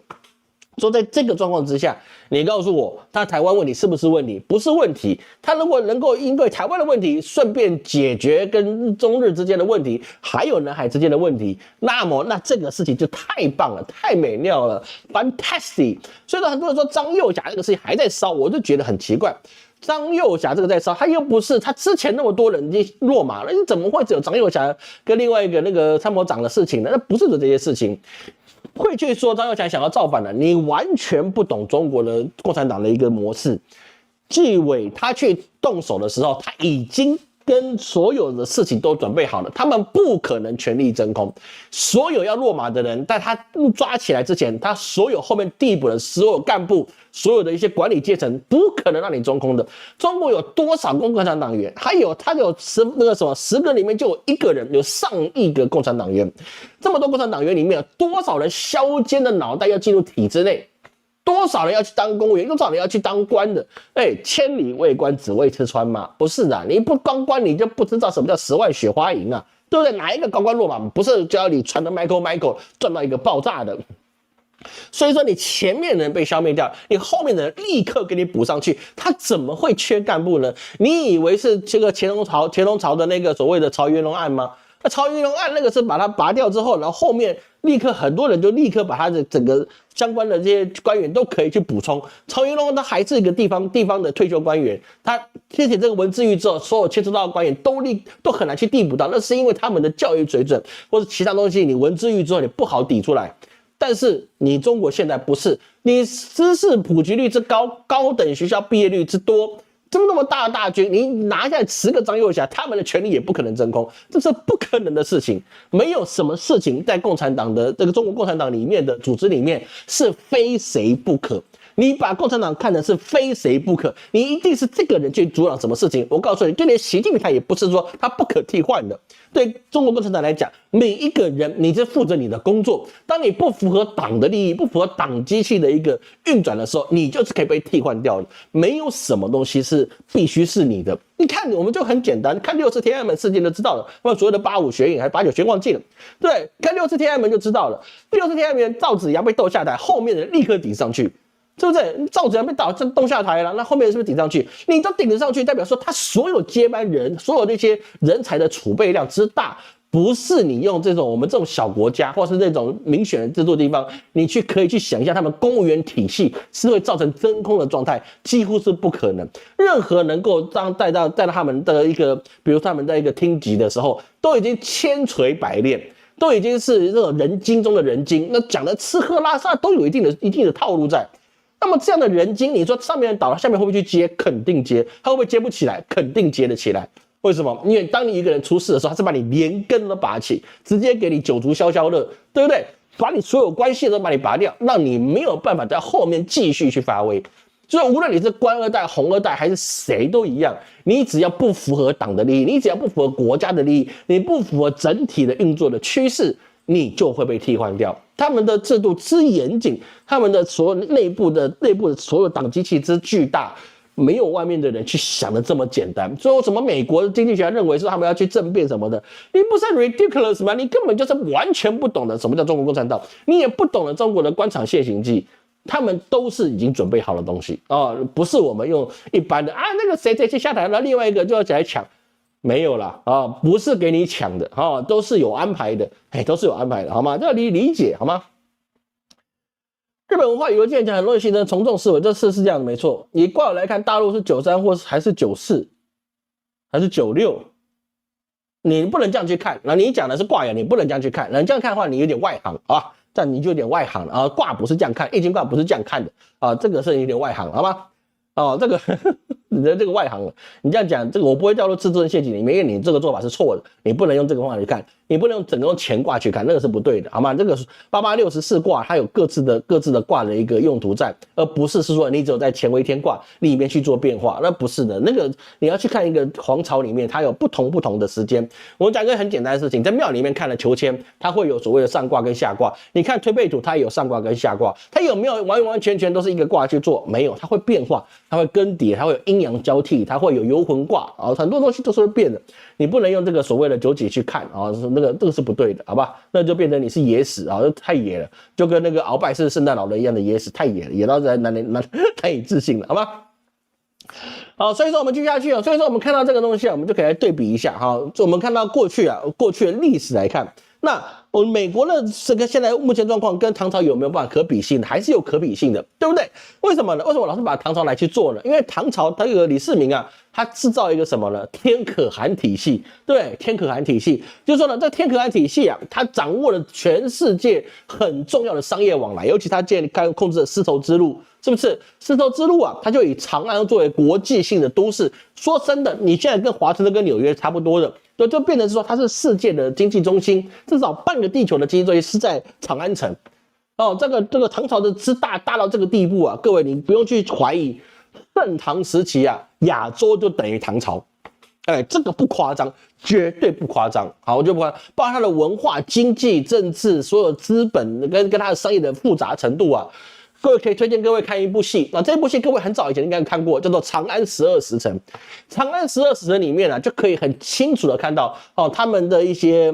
说在这个状况之下，你告诉我，他台湾问题是不是问题？不是问题。他如果能够因为台湾的问题，顺便解决跟中日之间的问题，还有南海之间的问题，那这个事情就太棒了，太美妙了 ，fantastic。所以说很多人说张幼霞这个事情还在烧，我就觉得很奇怪。张幼霞这个在烧，他又不是他之前那么多人已经落马了，你怎么会只有张幼霞跟另外一个那个参谋长的事情呢？那不是这些事情。会去说张幼霞想要造反了，你完全不懂中国的共产党的一个模式。纪委他去动手的时候，他已经跟所有的事情都准备好了，他们不可能全力真空。所有要落马的人，在他抓起来之前，他所有后面递补的所有干部，所有的一些管理阶层，不可能让你中空的。中国有多少共产党员？他有10个里面就有1个人，有上亿个共产党员。这么多共产党员里面，有多少人削尖的脑袋要进入体制内？多少人要去当公务员？多少人要去当官的？千里为官，只为吃穿嘛？不是的，你不当官，你就不知道什么叫10万雪花银啊，对不对？哪一个高官落马不是叫你传的 Michael 赚到一个爆炸的？所以说，你前面的人被消灭掉，你后面的人立刻给你补上去，他怎么会缺干部呢？你以为是这个乾隆朝的那个所谓的曹云龙案吗？那曹云龙案那个是把它拔掉之后，然后后面立刻很多人就立刻把他的整个相关的这些官员都可以去补充。曹云龙他还是一个地方的退休官员，他贴写这个文字狱之后，所有牵涉到的官员都很难去递补到，那是因为他们的教育水准或者其他东西，你文字狱之后你不好抵出来。但是你中国现在不是，你知识普及率之高，高等学校毕业率之多。这么大的大军，你拿下来10个张幼霞，他们的权力也不可能真空，这是不可能的事情。没有什么事情在共产党的这个中国共产党里面的组织里面是非谁不可。你把共产党看成是非谁不可，你一定是这个人去阻挡什么事情。我告诉你，就连习近平他也不是说他不可替换的。对中国共产党来讲，每一个人你是负责你的工作，当你不符合党的利益，不符合党机器的一个运转的时候，你就是可以被替换掉的。没有什么东西是必须是你的。你看，我们就很简单，看6次天安门事件就知道了。或者所谓的85学运还是89学运忘记了，对，看6次天安门就知道了。6次天安门，赵紫阳被斗下台，后面的人立刻顶上去。对不对？赵紫阳被动下台了，那后面是不是顶上去？你都顶得上去，代表说他所有接班人、所有那些人才的储备量之大，不是你用我们这种小国家，或是这种民选制度的地方，你可以去想一下，他们公务员体系是会造成真空的状态，几乎是不可能。任何能够带到他们的一个，比如他们在一个厅级的时候，都已经千锤百炼。都已经是这种人精中的人精，那讲的吃喝拉撒都有一定的套路在。那么这样的人精，你说上面人倒了，下面会不会去接？肯定接。他会不会接不起来？肯定接得起来。为什么？因为当你一个人出事的时候，他是把你连根都拔起，直接给你酒足消消乐，对不对？把你所有关系都把你拔掉，让你没有办法在后面继续去发挥。所以无论你是官二代、红二代还是谁都一样，你只要不符合党的利益，你只要不符合国家的利益，你不符合整体的运作的趋势，你就会被替换掉。他们的制度之严谨，他们的所有内部的所有党机器之巨大，没有外面的人去想的这么简单。所以什么美国的经济学家认为说他们要去政变什么的，你不是 ridiculous 吗？你根本就是完全不懂得什么叫中国共产党，你也不懂得中国的官场现行记。他们都是已经准备好的东西不是我们用一般的那个谁去下台了，另外一个就要起来抢。没有啦不是给你抢的都是有安排的，都是有安排的，好吗？这要理解好吗？日本文化有一件讲很多人形成从众思维，这是这样的，没错。以挂来看，大陆是93或还是94还是96，你不能这样去看。那你讲的是卦爻，你不能这样去看。你这样看的话，你有点外行但你就有点外行了卦不是这样看，易经卦不是这样看的这个是有点外行，好吗？这个你的这个外行了。你这样讲，这个我不会掉入自尊陷阱里面，因为你这个做法是错的，你不能用这个方法去看，你不能用整个用乾卦去看，那个是不对的，好吗？这个8864卦它有各自的卦的一个用途在，而不是说你只有在乾为天卦里面去做变化，那不是的。那个你要去看一个皇朝里面，它有不同的时间。我们讲一个很简单的事情，在庙里面看了求签，它会有所谓的上卦跟下卦。你看推背图，它也有上卦跟下卦，它有没有完全都是一个卦去做？没有，它会变化，它会更迭，它会有阴阳交替，它会有游魂卦啊，很多东西都是会变的。你不能用这个所谓的九己去看啊，这个是不对的，好吧？那就变成你是野史啊，太野了，就跟那个鳌拜是圣诞老人一样的野史，太野了，野到难以置信了，好吧？好，所以说我们继续下去啊，所以说我们看到这个东西啊，我们就可以来对比一下哈。我们看到过去的历史来看，那我们美国的这个现在目前状况跟唐朝有没有办法可比性的？还是有可比性的，对不对？为什么呢？为什么老是把唐朝来去做呢？因为唐朝它有个李世民啊，他制造一个什么呢？天可汗体系，对，天可汗体系，就是说呢，这天可汗体系啊，它掌握了全世界很重要的商业往来，尤其他控制了丝绸之路。是不是丝绸之路啊？它就以长安作为国际性的都市。说真的，你现在跟华盛顿、跟纽约差不多的，就变成说它是世界的经济中心，至少半个地球的经济中心是在长安城。哦，这个唐朝的之大到这个地步啊，各位你不用去怀疑，盛唐时期啊，亚洲就等于唐朝。哎，这个不夸张，绝对不夸张。好，我就不夸张，包括它的文化、经济、政治，所有资本跟它的商业的复杂程度啊。各位可以推荐各位看一部戏啊，这部戏各位很早以前应该看过，叫做《长安12时辰》。《长安12时辰》里面啊，就可以很清楚的看到哦，他们的一些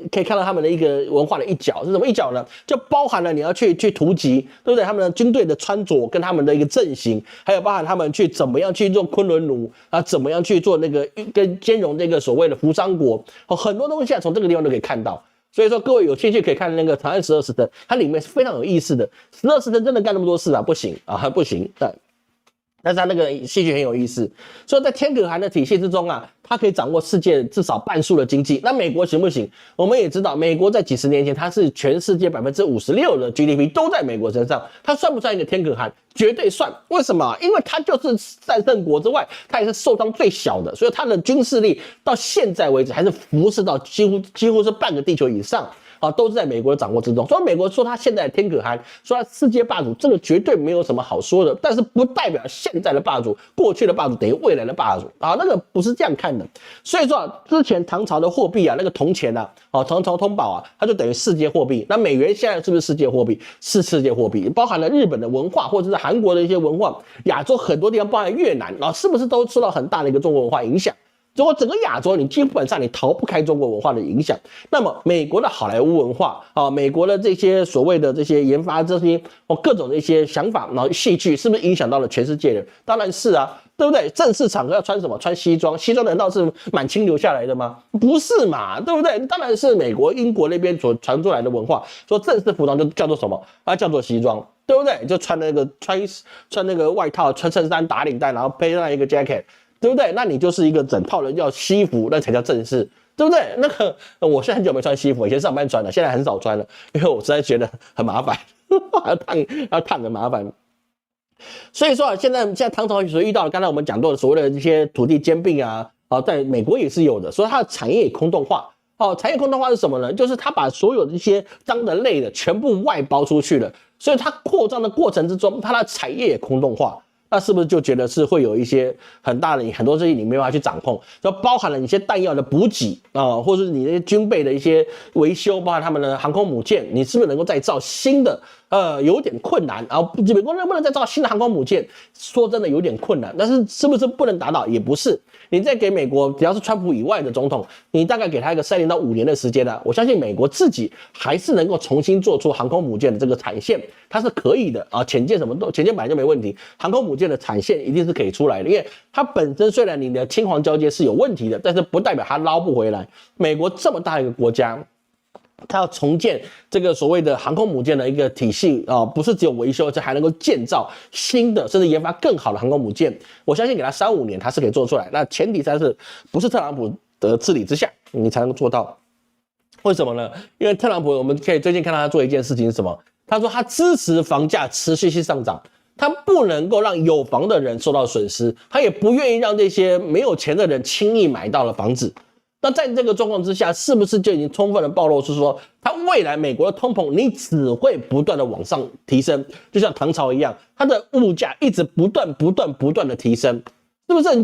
可以看到他们的一个文化的一角是什么一角呢？就包含了你要去突击，对不对？他们的军队的穿着跟他们的一个阵型，还有包含他们去怎么样去做昆仑奴啊，怎么样去做那个跟兼容这个所谓的扶桑国，哦，很多东西啊从这个地方都可以看到。所以说，各位有兴趣可以看那个《长安12时辰》，它里面是非常有意思的。12时辰真的干那么多事啊？不行啊，不行。但是它那个戏剧很有意思。所以在天可汗的体系之中啊，它可以掌握世界至少半数的经济。那美国行不行？我们也知道，美国在几十年前，它是全世界56%的 GDP 都在美国身上。它算不算一个天可汗？绝对算。为什么？因为它就是战胜国之外，它也是受伤最小的，所以它的军事力到现在为止还是辐射到几乎是半个地球以上。啊，都是在美国的掌握之中。所以美国说他现在的天可汗，说他世界霸主，这个绝对没有什么好说的。但是不代表现在的霸主，过去的霸主等于未来的霸主啊，那个不是这样看的。所以说啊，之前唐朝的货币啊，那个铜钱啊，唐朝通宝啊，它就等于世界货币。那美元现在是不是世界货币？是世界货币，包含了日本的文化，或者是韩国的一些文化，亚洲很多地方，包含越南啊，是不是都受到很大的一个中国文化影响？如果整个亚洲，你基本上你逃不开中国文化的影响。那么美国的好莱坞文化啊，美国的这些所谓的这些研发这些各种的一些想法，然后戏剧是不是影响到了全世界人？当然是啊，对不对？正式场合要穿什么？穿西装，西装难道是满清留下来的吗？不是嘛，对不对？当然是美国、英国那边所传出来的文化，说正式服装就叫做什么？它叫做西装，对不对？就穿那个外套，穿衬衫打领带，然后配上一个 jacket。对不对？那你就是一个整套的叫西服，那才叫正式，对不对？那个我现在很久没穿西服，以前上班穿了，现在很少穿了，因为我实在觉得很麻烦，要烫很麻烦。所以说啊，现在唐朝所遇到的，刚才我们讲到的所谓的这些土地兼并啊，在美国也是有的，所以它的产业也空洞化。产业空洞化是什么呢？就是它把所有的一些脏的累的全部外包出去了，所以它扩张的过程之中，它的产业也空洞化。那是不是就觉得是会有一些很大的很多东西你没办法去掌控，就包含了一些弹药的补给啊，或者是你那些军备的一些维修，包含他们的航空母舰，你是不是能够再造新的？有点困难。然后美国能不能再造新的航空母舰？说真的有点困难，但是是不是不能达到？也不是。你再给美国，只要是川普以外的总统，你大概给他一个3年到5年的时间呢，我相信美国自己还是能够重新做出航空母舰的这个产线，它是可以的啊。潜舰什么都，潜舰本来就没问题，航空母舰的产线一定是可以出来的，因为它本身虽然你的青黄交接是有问题的，但是不代表它捞不回来。美国这么大一个国家，它要重建这个所谓的航空母舰的一个体系啊，不是只有维修，这还能够建造新的，甚至研发更好的航空母舰。我相信给它3-5年，它是可以做出来。那前提才是不是特朗普的治理之下，你才能够做到。为什么呢？因为特朗普，我们可以最近看到他做一件事情是什么？他说他支持房价持续性上涨。他不能够让有房的人受到损失，他也不愿意让这些没有钱的人轻易买到了房子。那在这个状况之下，是不是就已经充分的暴露出说，它未来美国的通膨你只会不断的往上提升，就像唐朝一样，它的物价一直不断的提升，是不是？你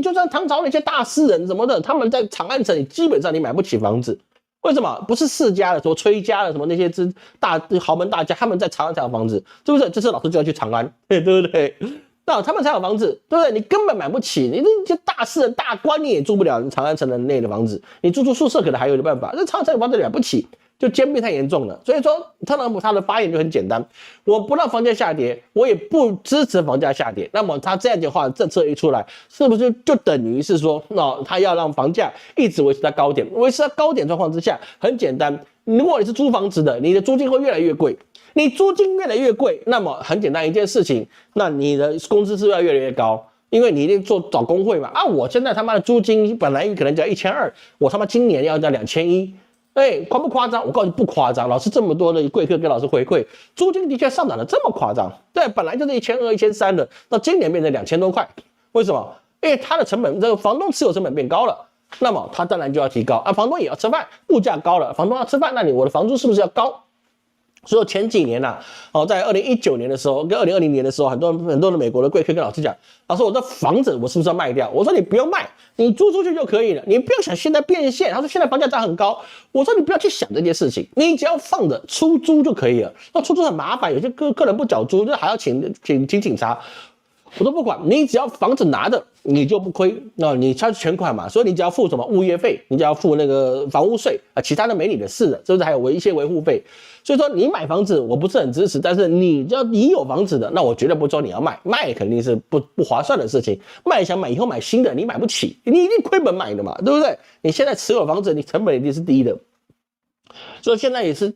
就算唐朝那些大诗人什么的，他们在长安城，基本上你买不起房子。为什么？不是世家的，什么崔家的，什么那些豪门大家，他们在长安才有房子，是不是？这次老师就要去长安，对不对？那他们才有房子，对不对？你根本买不起，你那些大士人、大官你也住不了长安城的内的房子，你住宿舍可能还有点办法，那长安城的房子买不起，就兼并太严重了。所以说，特朗普他的发言就很简单，我不让房价下跌，我也不支持房价下跌。那么他这样的话，政策一出来，是不是就等于是说，他要让房价一直维持在高点？维持在高点状况之下，很简单，如果你是租房子的，你的租金会越来越贵。你租金越来越贵，那么很简单一件事情，那你的工资是要越来越高，因为你一定找工会嘛。我现在他妈的租金本来可能就要1200，我他妈今年要2100，夸不夸张？我告诉你不夸张。老师这么多的贵客跟老师回馈，租金的确上涨的这么夸张，对，本来就是1200、1300的，到今年变成2000多块，为什么？因为它的成本，这个房东持有成本变高了，那么他当然就要提高房东也要吃饭，物价高了，房东要吃饭，那我的房租是不是要高？所以前几年在2019年的时候跟2020年的时候，很多的美国的贵客跟老师讲，老师我的房子我是不是要卖掉？我说你不用卖，你租出去就可以了，你不要想现在变现。他说现在房价涨很高，我说你不要去想这件事情，你只要放着出租就可以了。那出租很麻烦，有些个人不缴租，就还要请警察。我都不管，你只要房子拿着，你就不亏。你交全款嘛，所以你只要付什么物业费，你只要付那个房屋税其他的没你的事的，是不是？还有一些维护费。所以说你买房子我不是很支持，但是你有房子的，那我绝对不说你要卖，卖肯定是不划算的事情。想买以后买新的，你买不起，你一定亏本买的嘛，对不对？你现在持有房子，你成本一定是低的。所以现在也是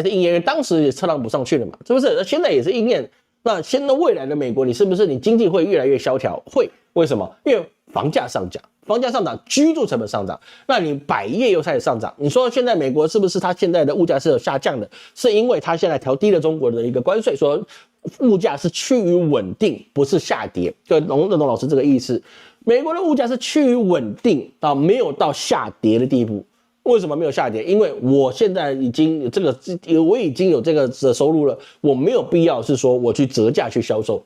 应验，当时也特朗普上去了嘛，是不是？现在也是应验。那现在未来的美国，你是不是你经济会越来越萧条？会，为什么？因为房价上涨，居住成本上涨，那你百业又开始上涨。你说现在美国是不是它现在的物价是有下降的？是因为它现在调低了中国的一个关税，说物价是趋于稳定，不是下跌。就认同老师这个意思，美国的物价是趋于稳定没有到下跌的地步。为什么没有下跌？因为我现在已经有这个收入了，我没有必要是说我去折价去销售，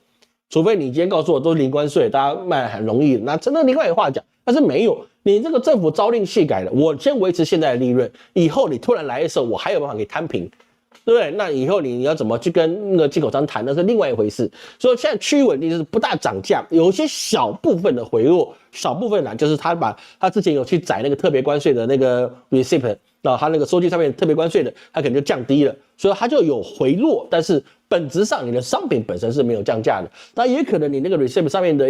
除非你今天告诉我都是零关税，大家卖很容易，那真的另外一个话讲，但是没有，你这个政府朝令夕改了，我先维持现在的利润，以后你突然来的时候，我还有办法给摊平。对不对？那以后你要怎么去跟那个进口商谈，那是另外一回事。所以现在趋于稳定，就是不大涨价，有一些小部分的回落，少部分就是他之前有去载那个特别关税的那个 receipt， 他那个收据上面特别关税的，他可能就降低了，所以他就有回落，但是本质上你的商品本身是没有降价的。那也可能你那个 receipt 上面的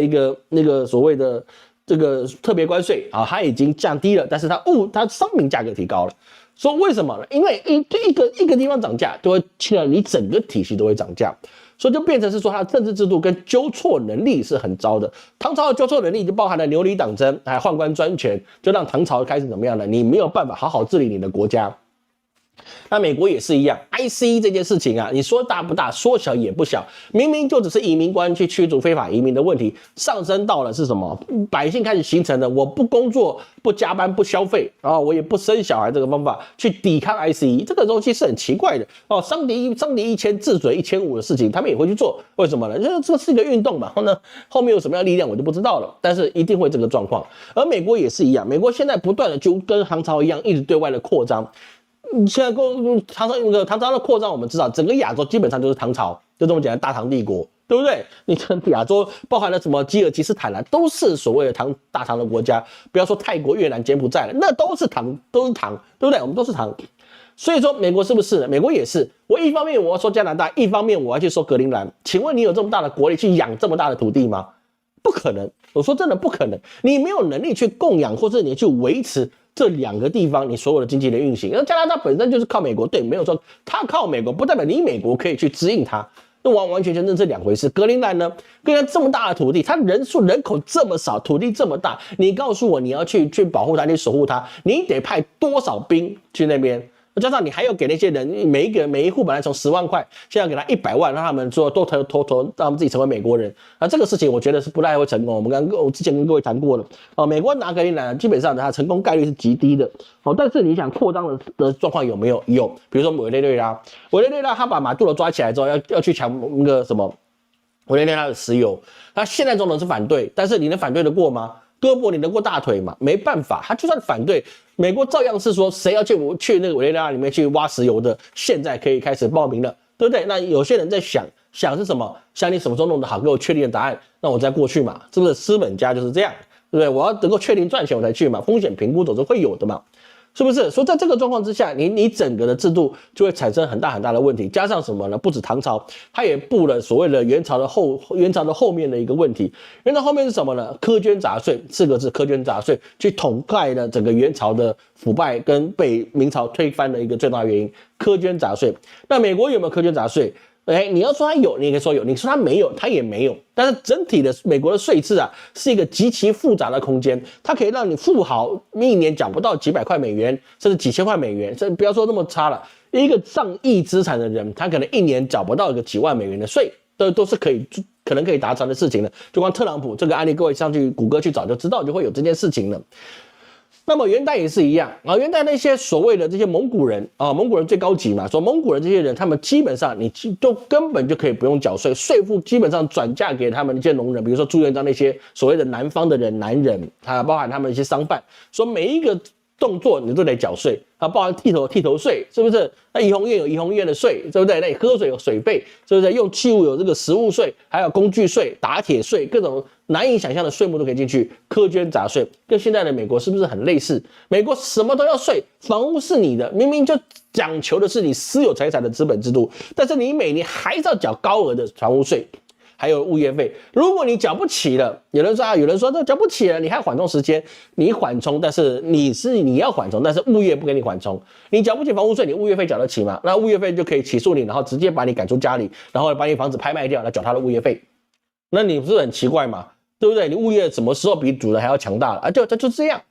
那个所谓的这个特别关税它已经降低了，但是它商品价格提高了。说为什么呢？因为一个地方涨价，就会牵连你整个体系都会涨价，所以就变成是说它的政治制度跟纠错能力是很糟的。唐朝的纠错能力就包含了牛李党争，还宦官专权，就让唐朝开始怎么样呢？你没有办法好好治理你的国家。那美国也是一样 ，ICE 这件事情你说大不大，说小也不小，明明就只是移民官去驱逐非法移民的问题，上升到了是什么？百姓开始形成了我不工作、不加班、不消费，我也不生小孩这个方法去抵抗 ICE， 这个东西是很奇怪的伤敌1000，自损1500的事情，他们也会去做，为什么呢？这是一个运动嘛，然后呢，后面有什么样的力量我就不知道了，但是一定会这个状况。而美国也是一样，美国现在不断的就跟唐朝一样，一直对外的扩张。现在唐朝的扩张，我们知道整个亚洲基本上就是唐朝，就这么简单，大唐帝国，对不对？你看亚洲包含了什么吉尔吉斯坦都是所谓的大唐的国家，不要说泰国、越南、柬埔寨了，那都是唐，对不对？我们都是唐。所以说美国是不是呢？美国也是，我一方面我要说加拿大，一方面我要去说格陵兰，请问你有这么大的国力去养这么大的土地吗？不可能，我说真的不可能，你没有能力去供养，或者你去维持这两个地方你所有的经济的运行。那加拿大本身就是靠美国，对，没有说它靠美国，不代表你美国可以去指引它，那完全是这两回事。格陵兰呢，格陵兰这么大的土地，它人口这么少，土地这么大，你告诉我你要去保护它，你守护它，你得派多少兵去那边？加上你还要给那些人每一户本来从10万块，现在要给他100万，让他们做都投，让他们自己成为美国人啊，这个事情我觉得是不太会成功。我之前跟各位谈过了哦，美国拿给你来，基本上它成功概率是极低的哦。但是你想扩张的状况有没有？有，比如说委内瑞拉他把马杜罗抓起来之后，要去抢那个什么委内瑞拉的石油，他现在总统是反对，但是你能反对得过吗？胳膊你能过大腿吗？没办法，他就算反对，美国照样是说谁要去那个委内瑞拉里面去挖石油的，现在可以开始报名了，对不对？那有些人在想是什么？想你什么时候弄得好，给我确定的答案，那我再过去嘛，是不是？资本家就是这样，对不对？我要能够确定赚钱我才去嘛，风险评估总是会有的嘛。是不是？所以在这个状况之下，你整个的制度就会产生很大的问题。加上什么呢？不止唐朝，它也布了所谓的元朝的后面的一个问题。元朝后面是什么呢？苛捐杂税，4个字，苛捐杂税，去统盖了整个元朝的腐败跟被明朝推翻的一个最大原因。苛捐杂税。那美国有没有苛捐杂税？你要说它有，你也可以说有；你说它没有，它也没有。但是整体的美国的税制啊，是一个极其复杂的空间，它可以让你富豪一年缴不到几百块美元，甚至几千块美元，甚至不要说那么差了，一个上亿资产的人，他可能一年缴不到一个几万美元的税，都是可能可以达成的事情的。就光特朗普这个案例，各位上去谷歌去找就知道，就会有这件事情了。那么元代也是一样啊，元代那些所谓的这些蒙古人啊，蒙古人最高级嘛，说蒙古人这些人，他们基本上你都根本就可以不用缴税，税负基本上转嫁给他们那些农人，比如说朱元璋那些所谓的南方的人，男人啊，包含他们一些商贩，说每一个动作你都得缴税啊，包含剃头税，是不是？那怡红院有怡红院的税，对不对？那你喝水有水费，是不是？用器物有这个食物税，还有工具税、打铁税，各种难以想象的税目都可以进去。苛捐杂税跟现在的美国是不是很类似？美国什么都要税，房屋是你的，明明就讲求的是你私有财产的资本制度，但是你每年还是要缴高额的房屋税。还有物业费，如果你缴不起了，有人说这缴不起了，你还缓冲时间，你缓冲，但是你要缓冲，但是物业不给你缓冲，你缴不起房屋税，你物业费缴得起吗？那物业费就可以起诉你，然后直接把你赶出家里，然后把你房子拍卖掉来缴他的物业费，那你不是很奇怪吗？对不对？你物业什么时候比主人还要强大了啊？就是这样，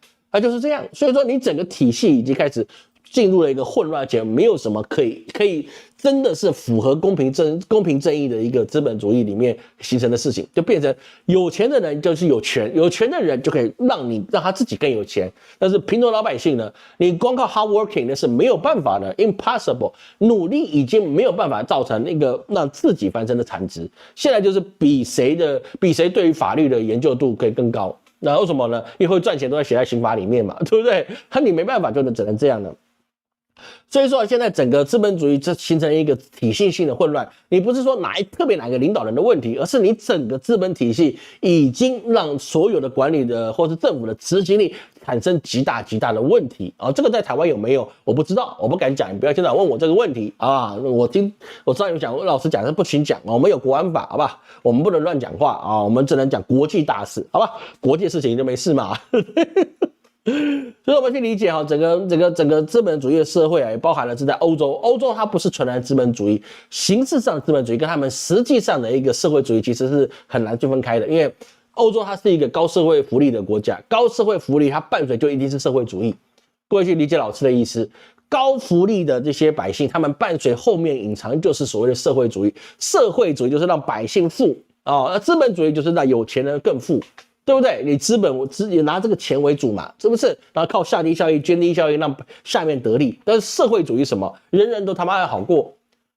就是这样，所以说你整个体系已经开始进入了一个混乱，而且没有什么可以真的是符合公平正义的一个资本主义里面形成的事情，就变成有钱的人就是有权的人就可以让他自己更有钱，但是平头老百姓呢，你光靠 hard working 那是没有办法的 ，impossible， 努力已经没有办法造成那个让自己翻身的产值，现在就是比谁对于法律的研究度可以更高，那为什么呢？因为会赚钱都在写在刑法里面嘛，对不对？你没办法就只能这样了。所以说现在整个资本主义这形成一个体系性的混乱，你不是说特别哪个领导人的问题，而是你整个资本体系已经让所有的管理的或是政府的执行力产生极大的问题啊！这个在台湾有没有？我不知道，我不敢讲，你不要经常问我这个问题啊！我知道你们讲，老师讲是不请讲，我们有国安法，好吧？我们不能乱讲话啊，我们只能讲国际大事，好吧？国际事情就没事嘛。所以我们去理解整个资本主义的社会啊，也包含了是在欧洲它不是纯然资本主义，形式上的资本主义跟他们实际上的一个社会主义其实是很难区分开的，因为欧洲它是一个高社会福利的国家，高社会福利它伴随就一定是社会主义。各位去理解老师的意思，高福利的这些百姓，他们伴随后面隐藏就是所谓的社会主义，社会主义就是让百姓富那资本主义就是让有钱人更富。对不对？你资本也拿这个钱为主嘛，是不是？然后靠下低效益、涓滴效应让下面得利。但是社会主义什么？人人都他妈要好过。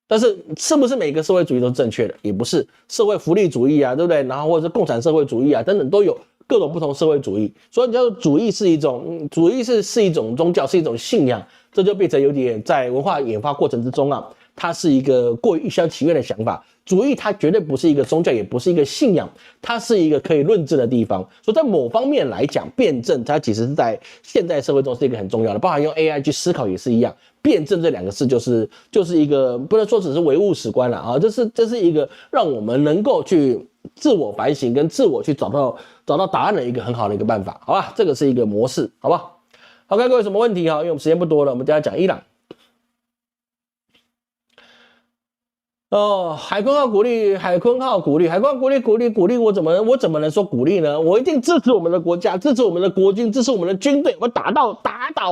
但是是不是每个社会主义都是正确的？也不是。社会福利主义啊，对不对？然后或者是共产社会主义啊，等等都有各种不同社会主义。所以你叫做主义是一种宗教，是一种信仰，这就变成有点在文化演化过程之中啊，它是一个过于一厢情愿的想法。主义它绝对不是一个宗教，也不是一个信仰，它是一个可以论证的地方。所以在某方面来讲，辩证它其实是在现代社会中是一个很重要的，包含用 AI 去思考也是一样。辩证这两个字就是一个不能说只是唯物史观了啊，这是一个让我们能够去自我反省跟自我去找到答案的一个很好的一个办法，好吧？这个是一个模式，好吧？好，看各位有什么问题哈？因为我们时间不多了，我们等一下讲伊朗。海坤号鼓励，我怎么能说鼓励呢？我一定支持我们的国家，支持我们的国军，支持我们的军队，我打倒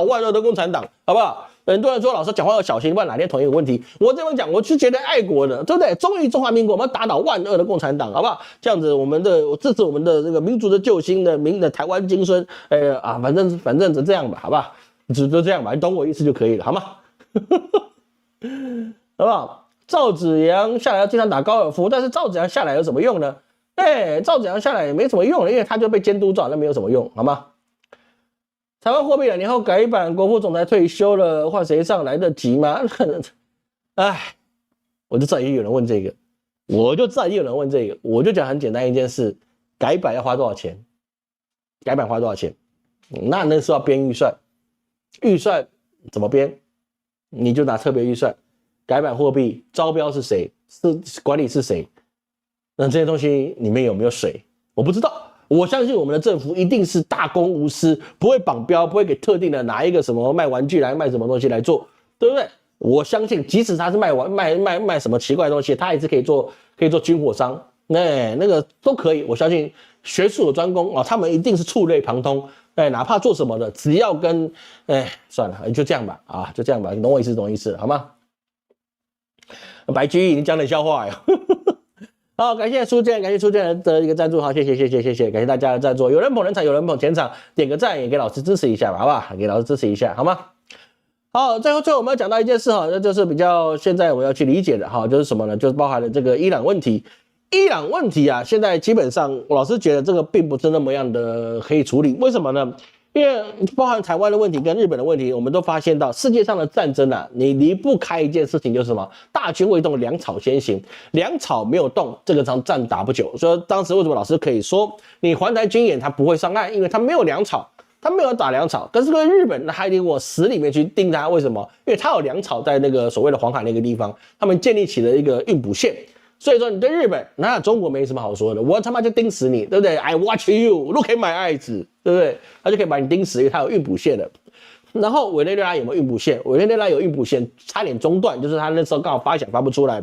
万恶的共产党，好不好？很多人说老师讲话要小心，不然哪天同一个问题。我这么讲，我是觉得爱国的，对不对？忠于中华民国，我们打倒万恶的共产党，好不好？这样子，我支持我们的这个民族的救星的台湾金孙，反正就这样吧，好不好？就这样吧，你懂我意思就可以了，好吗？好不好？赵子阳下来要经常打高尔夫，但是赵子阳下来有什么用呢？赵子阳下来也没什么用了，因为他就被监督照，那没有什么用，好吗？台湾货币2年后改版，国副总裁退休了，换谁上来得及吗？我就知道也有人问这个，我就讲很简单一件事，改版要花多少钱？改版花多少钱？那时候要编预算，预算怎么编？你就拿特别预算，改版货币招标是谁？管理是谁？那这些东西里面有没有水？我不知道。我相信我们的政府一定是大公无私，不会绑标，不会给特定的哪一个什么卖玩具来卖什么东西来做，对不对？我相信，即使他是卖什么奇怪的东西，他也是可以做军火商，那个都可以。我相信学术的专攻他们一定是触类旁通，哪怕做什么的，只要跟算了，就这样吧，就这样吧，你懂我意思，好吗？白居易，你讲冷笑话呀。好，感谢书建的一个赞助，好，谢谢，感谢大家的赞助。有人捧人场，有人捧钱场，点个赞也给老师支持一下吧，好不好？给老师支持一下，好吗？好，最后我们要讲到一件事哈，那就是比较现在我要去理解的哈，就是什么呢？就是包含了这个伊朗问题。伊朗问题啊，现在基本上老师觉得这个并不是那么样的可以处理，为什么呢？因为包含台湾的问题跟日本的问题，我们都发现到世界上的战争啊，你离不开一件事情，就是什么？大军未动，粮草先行。粮草没有动，这个场战打不久。所以当时为什么老师可以说，你环台军演他不会上岸，因为他没有粮草，他没有打粮草。但是跟日本，他一定往死里面去盯他，为什么？因为他有粮草在那个所谓的黄海那个地方，他们建立起了一个运补线。所以说你对日本，那中国没什么好说的，我他妈就盯死你，对不对 ？I watch you, look at my eyes， 对不对？他就可以把你盯死，因为他有运补线的。然后委内瑞拉有没有运补线？委内瑞拉有运补线，差点中断，就是他那时候刚好发想发不出来。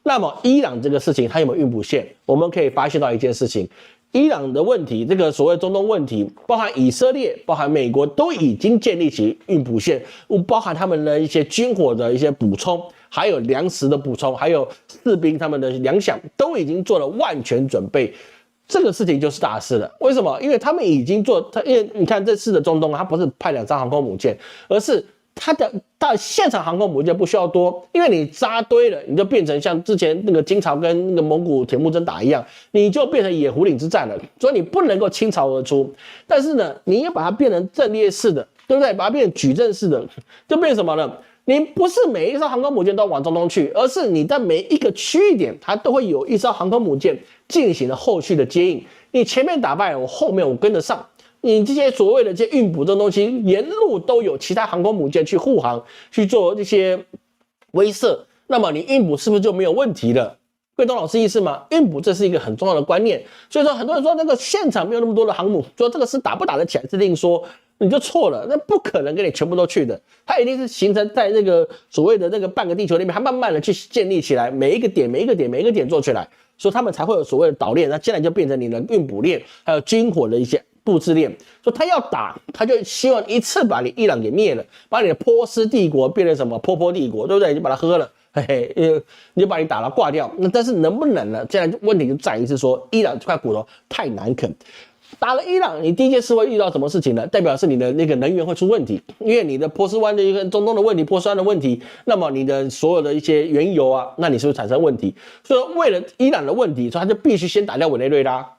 那么伊朗这个事情，他有没有运补线？我们可以发现到一件事情，伊朗的问题，这个所谓中东问题，包含以色列、包含美国都已经建立起运补线，包含他们的一些军火的一些补充。还有粮食的补充，还有士兵他们的粮饷都已经做了万全准备，这个事情就是大事了。为什么？因为他们已经因为你看这次的中东，他不是派2艘航空母舰，而是他的现场航空母舰不需要多，因为你扎堆了，你就变成像之前那个金朝跟那个蒙古铁木真打一样，你就变成野狐岭之战了。所以你不能够倾巢而出，但是呢，你要把它变成阵列式的，对不对？把它变成矩阵式的，就变成什么呢？你不是每一艘航空母舰都往中东去，而是你在每一个区域点，它都会有一艘航空母舰进行了后续的接应。你前面打败了，我后面我跟得上。你这些所谓的这些运补这东西，沿路都有其他航空母舰去护航，去做这些威慑，那么你运补是不是就没有问题了？各位懂老师意思吗？运补这是一个很重要的观念。所以说很多人说那个现场没有那么多的航母，说这个是打不打得起来是另说。你就错了，那不可能给你全部都去的，它一定是形成在那个所谓的那个半个地球里面，它慢慢的去建立起来，每一个点做起来，所以他们才会有所谓的岛链，那接下来就变成你的运补链，还有军火的一些布置链。所以他要打，他就希望一次把你伊朗给灭了，把你的波斯帝国变成什么波帝国，对不对？你就把它喝了。嘿嘿，你就把你打了挂掉。那但是能不能呢？现在问题就在于是说，伊朗这块骨头太难啃。打了伊朗，你第一件事会遇到什么事情呢？代表是你的那个能源会出问题，因为你的波斯湾的一个中东的问题、波斯湾的问题，那么你的所有的一些原油啊，那你是不是产生问题？所以为了伊朗的问题，所以他就必须先打掉委内瑞拉。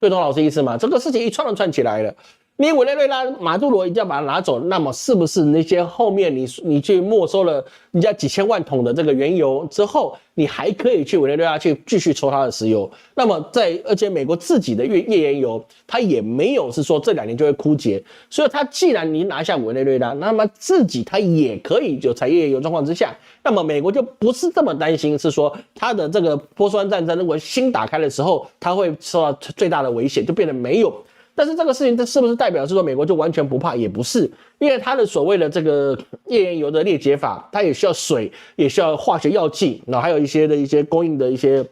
对懂老师意思吗？这个事情一串就串起来了。你委内瑞拉马杜罗一定要把它拿走，那么是不是那些后面你去没收了人家几千万桶的这个原油之后，你还可以去委内瑞拉去继续抽它的石油？那么而且美国自己的页岩油，它也没有是说这2年就会枯竭，所以它既然你拿下委内瑞拉，那么自己它也可以就产业有状况之下，那么美国就不是这么担心，是说它的这个波斯湾战争如果新打开的时候，它会受到最大的危险，就变得没有。但是这个事情，这是不是代表是说美国就完全不怕？也不是，因为它的所谓的这个页岩油的裂解法，它也需要水，也需要化学药剂，然后还有一些供应的一些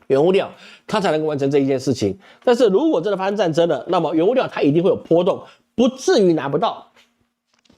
原物料，它才能够完成这一件事情。但是如果真的发生战争了，那么原物料它一定会有波动，不至于拿不到。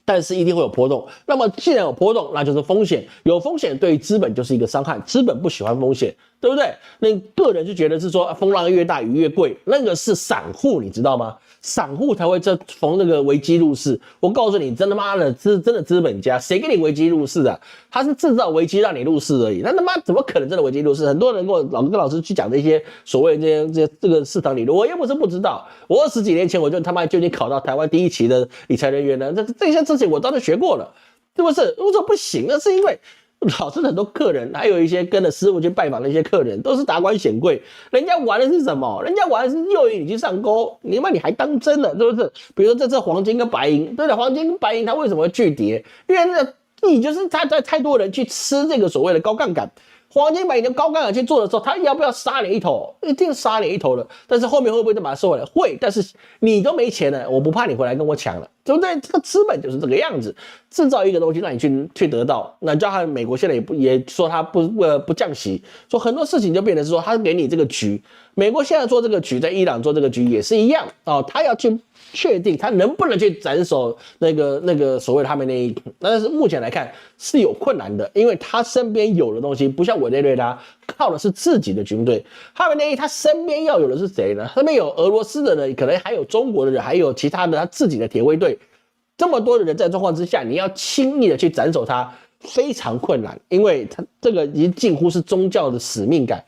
但是一定会有波动。那么既然有波动，那就是风险，有风险对于资本就是一个伤害，资本不喜欢风险，对不对？那个人就觉得是说风浪越大鱼越贵，那个是散户，你知道吗？散户才会逢那个危机入市。我告诉你，真他妈的真的资本家，谁给你危机入市啊？他是制造危机让你入市而已。那他妈怎么可能真的危机入市？很多人跟老师去讲这些所谓这个市场理论，我又不是不知道。我20几年前我就他妈就已经考到台湾第1期的理财人员了，这些事情我当然学过了，是不是？为什么不行？那是因为老师很多客人，还有一些跟着师傅去拜访的一些客人，都是达官显贵，人家玩的是什么？人家玩的是诱引你去上钩，你还当真了，是不是？比如说这次黄金跟白银，对的，黄金跟白银它为什么会巨跌？因为你就是太多人去吃这个所谓的高杠杆。黄金白银高杠杆去做的时候，他要不要杀你一头？一定杀你一头了。但是后面会不会再把它收回来？会，但是你都没钱了，我不怕你回来跟我抢了，对不对？这个资本就是这个样子，制造一个东西让你去得到。那叫他美国现在也说他不降息，说很多事情就变成是说他给你这个局。美国现在做这个局，在伊朗做这个局也是一样哦，他要去确定他能不能去斩首那个所谓的哈梅内伊，但是目前来看是有困难的，因为他身边有的东西不像委内瑞拉靠的是自己的军队，哈梅内伊他身边要有的是谁呢？身边有俄罗斯的人，可能还有中国的人，还有其他的他自己的铁卫队，这么多的人在状况之下，你要轻易的去斩首他非常困难，因为他这个已经近乎是宗教的使命感。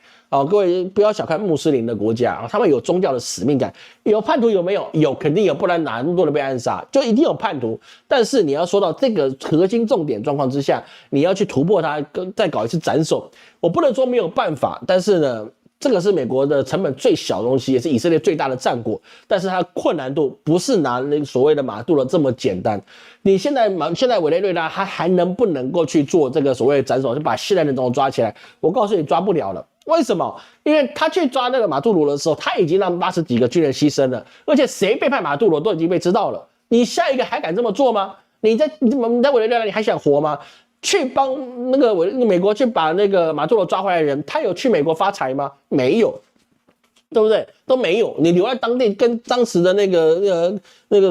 各位不要小看穆斯林的国家，他们有宗教的使命感。有叛徒有没有？有，肯定有，不然哪那么多人被暗杀？就一定有叛徒。但是你要说到这个核心重点状况之下，你要去突破它，再搞一次斩首，我不能说没有办法，但是呢，这个是美国的成本最小的东西，也是以色列最大的战果。但是它的困难度不是拿那个所谓的马杜罗这么简单。你现在委内瑞拉，他还能不能够去做这个所谓的斩首，就把现在的总统抓起来？我告诉你，抓不了了。为什么？因为他去抓那个马杜罗的时候，他已经让80几个军人牺牲了，而且谁背叛马杜罗都已经被知道了。你下一个还敢这么做吗？你在委内瑞拉，你还想活吗？去帮那个美国去把那个马杜罗抓回来的人，他有去美国发财吗？没有，对不对？都没有。你留在当地，跟当时的那个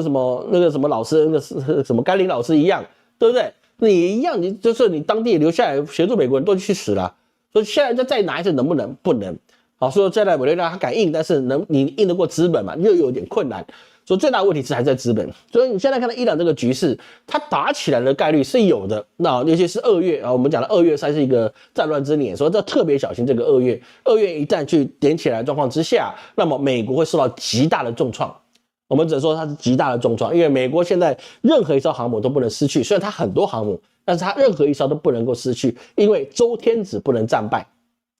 什么老师，那个什么甘霖老师一样，对不对？你一样，就是你当地留下来协助美国人都去死了。所以现在再拿一次能不能？不能。好，所以现在委内瑞拉他敢印，但是你印得过资本嘛？又有点困难。所以最大的问题是还在资本。所以你现在看到伊朗这个局势，它打起来的概率是有的。那尤其是2月啊，我们讲的2月才是一个战乱之年，所以这特别小心这个2月。2月一旦去点起来的状况之下，那么美国会受到极大的重创。我们只能说它是极大的重创，因为美国现在任何一艘航母都不能失去，虽然它很多航母。但是他任何一艘都不能够失去，因为周天子不能战败。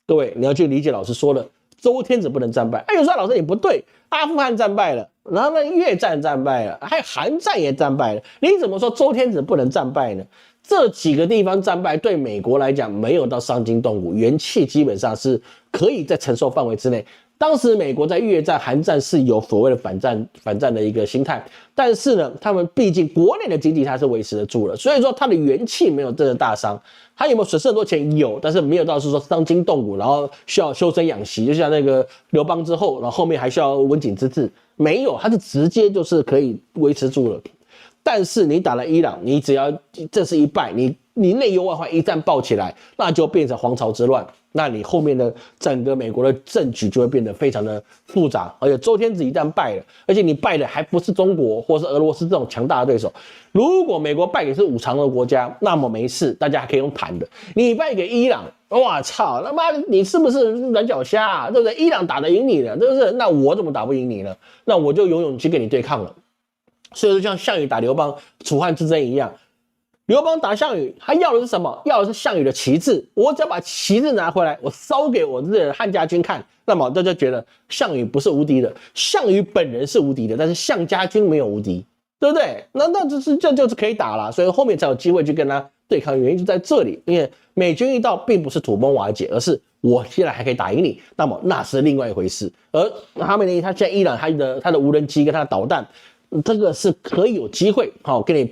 各位，你要去理解老师说的，周天子不能战败。有时候老师你不对，阿富汗战败了，然后呢越战战败了，还有韩战也战败了，你怎么说周天子不能战败呢？这几个地方战败对美国来讲没有到伤筋动骨，元气基本上是可以在承受范围之内。当时美国在越战、韩战是有所谓的反战的一个心态，但是呢，他们毕竟国内的经济它是维持得住了，所以说它的元气没有真的大伤。他有没有损失很多钱？有，但是没有到是说伤筋动骨，然后需要修身养息，就像那个刘邦之后，然后后面还需要温景之治，没有，他是直接就是可以维持住了。但是你打了伊朗，你只要这是一败，你内忧外患一旦爆起来，那就变成黄巢之乱。那你后面的整个美国的政局就会变得非常的复杂，而且周天子一旦败了，而且你败的还不是中国或是俄罗斯这种强大的对手，如果美国败给是5常的国家，那么没事，大家还可以用谈的。你败给伊朗，哇操，他妈你是不是软脚虾啊？对不对？伊朗打得赢你的，对不对？那我怎么打不赢你呢？那我就有勇气跟你对抗了。所以说像项羽打刘邦，楚汉之争一样。刘邦打项羽，他要的是什么？要的是项羽的旗帜。我只要把旗帜拿回来，我烧给我自己的汉家军看，那么大家觉得项羽不是无敌的，项羽本人是无敌的，但是项家军没有无敌，对不对？那这就是可以打了，所以后面才有机会去跟他对抗，原因就在这里。因为美军一到，并不是土崩瓦解，而是我现在还可以打赢你，那么那是另外一回事。而哈梅内伊他现在伊朗他的无人机跟他的导弹，这个是可以有机会跟你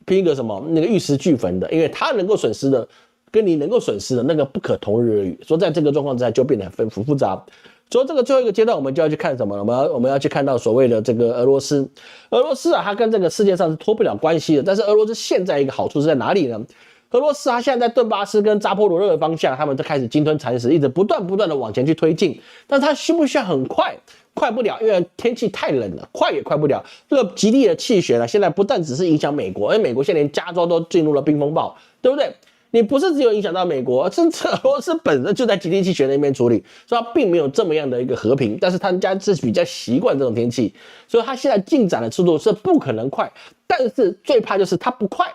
拼个什么那个玉石俱焚的，因为他能够损失的跟你能够损失的那个不可同日而语。说在这个状况之下就变得很复杂。走到这个最后一个阶段，我们就要去看什么了？我们要去看到所谓的这个俄罗斯。俄罗斯啊，它跟这个世界上是脱不了关系的。但是俄罗斯现在一个好处是在哪里呢？俄罗斯它现在在顿巴斯跟扎波罗热的方向，他们都开始鲸吞蚕食，一直不断的往前去推进。但是它需不需要很快？快不了，因为天气太冷了，快也快不了。这个极地的气旋呢，现在不但只是影响美国，而美国现在连加州都进入了冰风暴，对不对？你不是只有影响到美国，甚至俄罗斯本身就在极地气旋那边处理，所以它并没有这么样的一个和平。但是他们家是比较习惯这种天气，所以它现在进展的速度是不可能快。但是最怕就是它不快。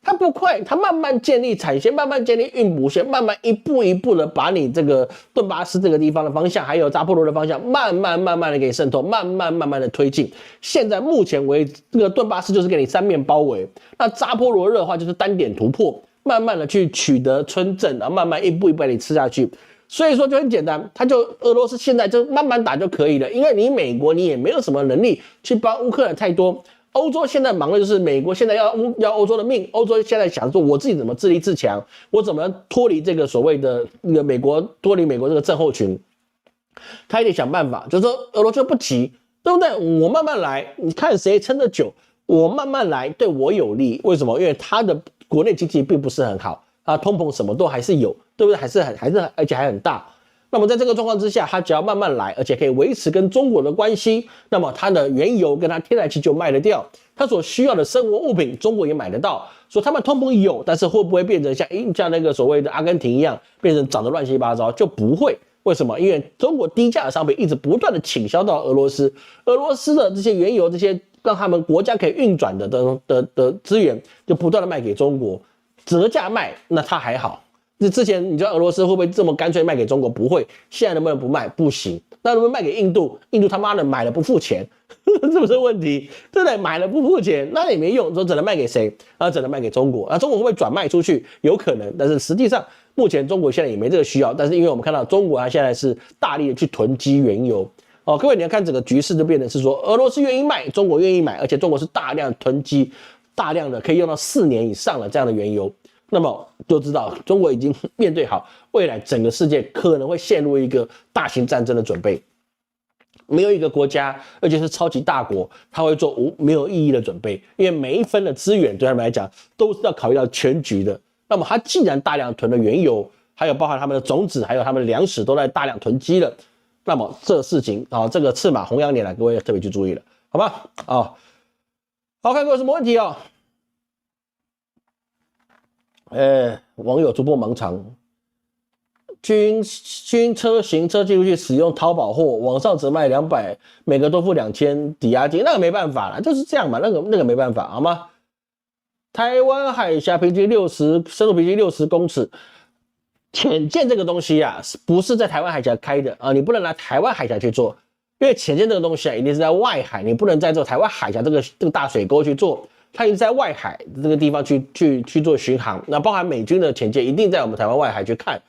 它不快，它慢慢建立产线，慢慢建立运补线，慢慢一步一步的把你这个顿巴斯这个地方的方向，还有扎波罗的方向，慢慢的给渗透，慢慢的推进。现在目前为止，这个顿巴斯就是给你三面包围，那扎波罗热的话就是单点突破，慢慢的去取得村镇，然后慢慢一步一步把你吃下去。所以说就很简单，俄罗斯现在就慢慢打就可以了，因为你美国你也没有什么能力去帮乌克兰太多。欧洲现在忙的就是美国现在要欧洲的命，欧洲现在想说我自己怎么自立自强，我怎么脱离这个所谓的那个脱离美国这个症候群，他也得想办法，就是说俄罗斯不急，对不对？我慢慢来，你看谁撑得久，我慢慢来，对我有利。为什么？因为他的国内经济并不是很好，通膨什么都还是有，对不对？而且还很大。那么在这个状况之下，它只要慢慢来，而且可以维持跟中国的关系，那么它的原油跟它天然气就卖得掉，它所需要的生活物品中国也买得到，所以他们通膨有，但是会不会变成像那个所谓的阿根廷一样，变成涨得乱七八糟？就不会。为什么？因为中国低价的商品一直不断的倾销到俄罗斯，俄罗斯的这些原油，这些让他们国家可以运转的资源，就不断的卖给中国，折价卖，那它还好。之前你知道俄罗斯会不会这么干脆卖给中国？不会。现在能不能不卖？不行。那能不能卖给印度？印度他妈的买了不付钱，这不是问题，对不对？买了不付钱，那也没用，说只能卖给谁？只能卖给中国。中国会不会转卖出去？有可能，但是实际上目前中国现在也没这个需要。但是因为我们看到中国它现在是大力的去囤积原油。各位你要看整个局势就变成是说，俄罗斯愿意卖，中国愿意买，而且中国是大量囤积，大量的可以用到4年以上的这样的原油。那么就知道中国已经面对好未来整个世界可能会陷入一个大型战争的准备。没有一个国家，而且是超级大国，他会做没有意义的准备，因为每一分的资源对他们来讲都是要考虑到全局的。那么他既然大量囤了原油，还有包含他们的种子，还有他们的粮食都在大量囤积了，那么这事情这个赤马红羊年来，各位特别去注意了，好吧？好，看各位有什么问题啊？网友突破盲肠，军车行车记录器使用淘宝货，网上只卖200，每个都付2000抵押金，那个没办法啦，就是这样嘛，那个没办法，好吗？台湾海峡平均深度平均60公尺，潜舰这个东西啊，不是在台湾海峡开的啊，你不能拿台湾海峡去做，因为潜舰这个东西啊，一定是在外海，你不能在这台湾海峡这个大水沟去做。它一直在外海这个地方去做巡航，那包含美军的潜舰一定在我们台湾外海去看，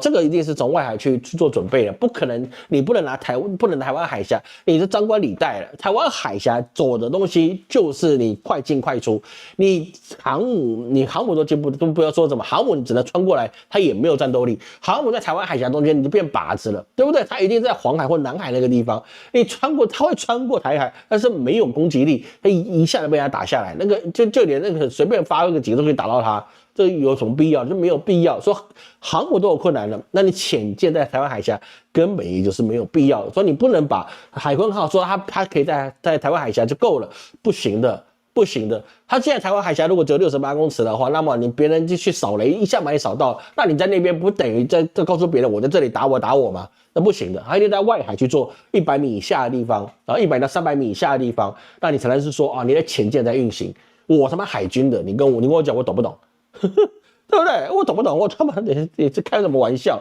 这个一定是从外海去做准备的，不可能，你不能拿台湾海峡，你是张冠李戴了。台湾海峡走的东西就是你快进快出，你航母都不要说什么航母，你只能穿过来，它也没有战斗力。航母在台湾海峡中间你就变靶子了，对不对？它一定在黄海或南海那个地方，你它会穿过台海，但是没有攻击力，它一下就被它打下来。那个就连那个随便发个几个都可以打到它，这有什么必要？就没有必要。说航母都有困难了，那你潜舰在台湾海峡根本也就是没有必要。所以你不能把海鲲号说它可以在台湾海峡就够了，不行的。不行的，它现在台湾海峡如果只有68公尺的话，那么你别人就去扫雷，一下把你扫到，那你在那边不等于在告诉别人我在这里打我吗？那不行的，还得在外海去做100米以下的地方，然后100到300米以下的地方，那你才能是说你的潜舰在运行。我他妈海军的，你跟我讲我懂不懂？对不对？我懂不懂？我他妈也是开什么玩笑？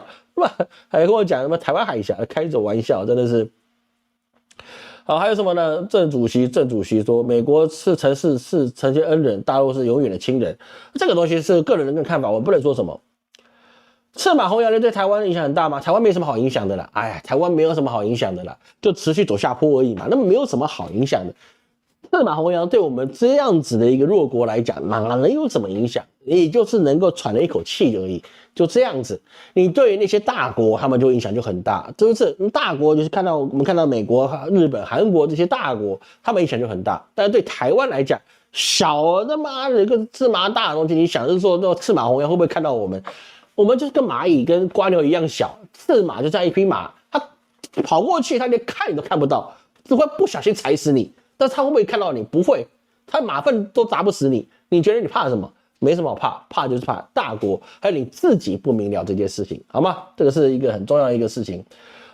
还跟我讲什么台湾海峡开什么玩笑？真的是。好，还有什么呢？郑主席说，美国是曾经恩人，大陆是永远的亲人。这个东西是个人的看法，我不能说什么。赤马红羊对台湾影响很大吗？台湾没什么好影响的啦。台湾没有什么好影响的啦，就持续走下坡而已嘛。那么没有什么好影响的。赤马红羊对我们这样子的一个弱国来讲，哪能有什么影响？你就是能够喘了一口气而已，就这样子。你对于那些大国，他们就影响就很大，就是大国就是我们看到美国、日本、韩国这些大国，他们影响就很大。但是对台湾来讲，小他妈的一个芝麻大的东西，你想是说那赤马红羊会不会看到我们？我们就是跟蚂蚁跟瓜牛一样小，赤马就像一匹马，它跑过去，它连看你都看不到，只会不小心踩死你。但是它会不会看到你？不会，它马粪都砸不死你。你觉得你怕什么？没什么好怕，怕就是怕大国，还有你自己不明了这件事情，好吗？这个是一个很重要的一个事情。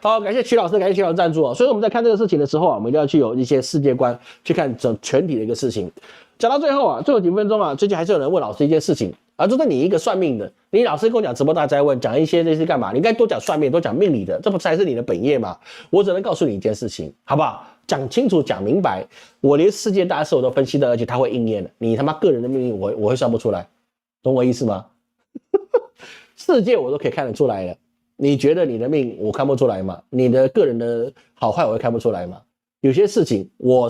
好，感谢曲老师，感谢曲老师赞助啊。所以我们在看这个事情的时候啊，我们一定要去有一些世界观，去看全体的一个事情。讲到最后啊，最后几分钟啊，最近还是有人问老师一件事情啊，就是你一个算命的，你老师跟我讲直播大家问，讲一些这些干嘛？你应该多讲算命，多讲命理的，这不才是你的本业吗？我只能告诉你一件事情，好不好？讲清楚，讲明白。我连世界大事我都分析的，而且它会应验的。你他妈个人的命运，我会算不出来，懂我意思吗？世界我都可以看得出来了。你觉得你的命我看不出来吗？你的个人的好坏我会看不出来吗？有些事情我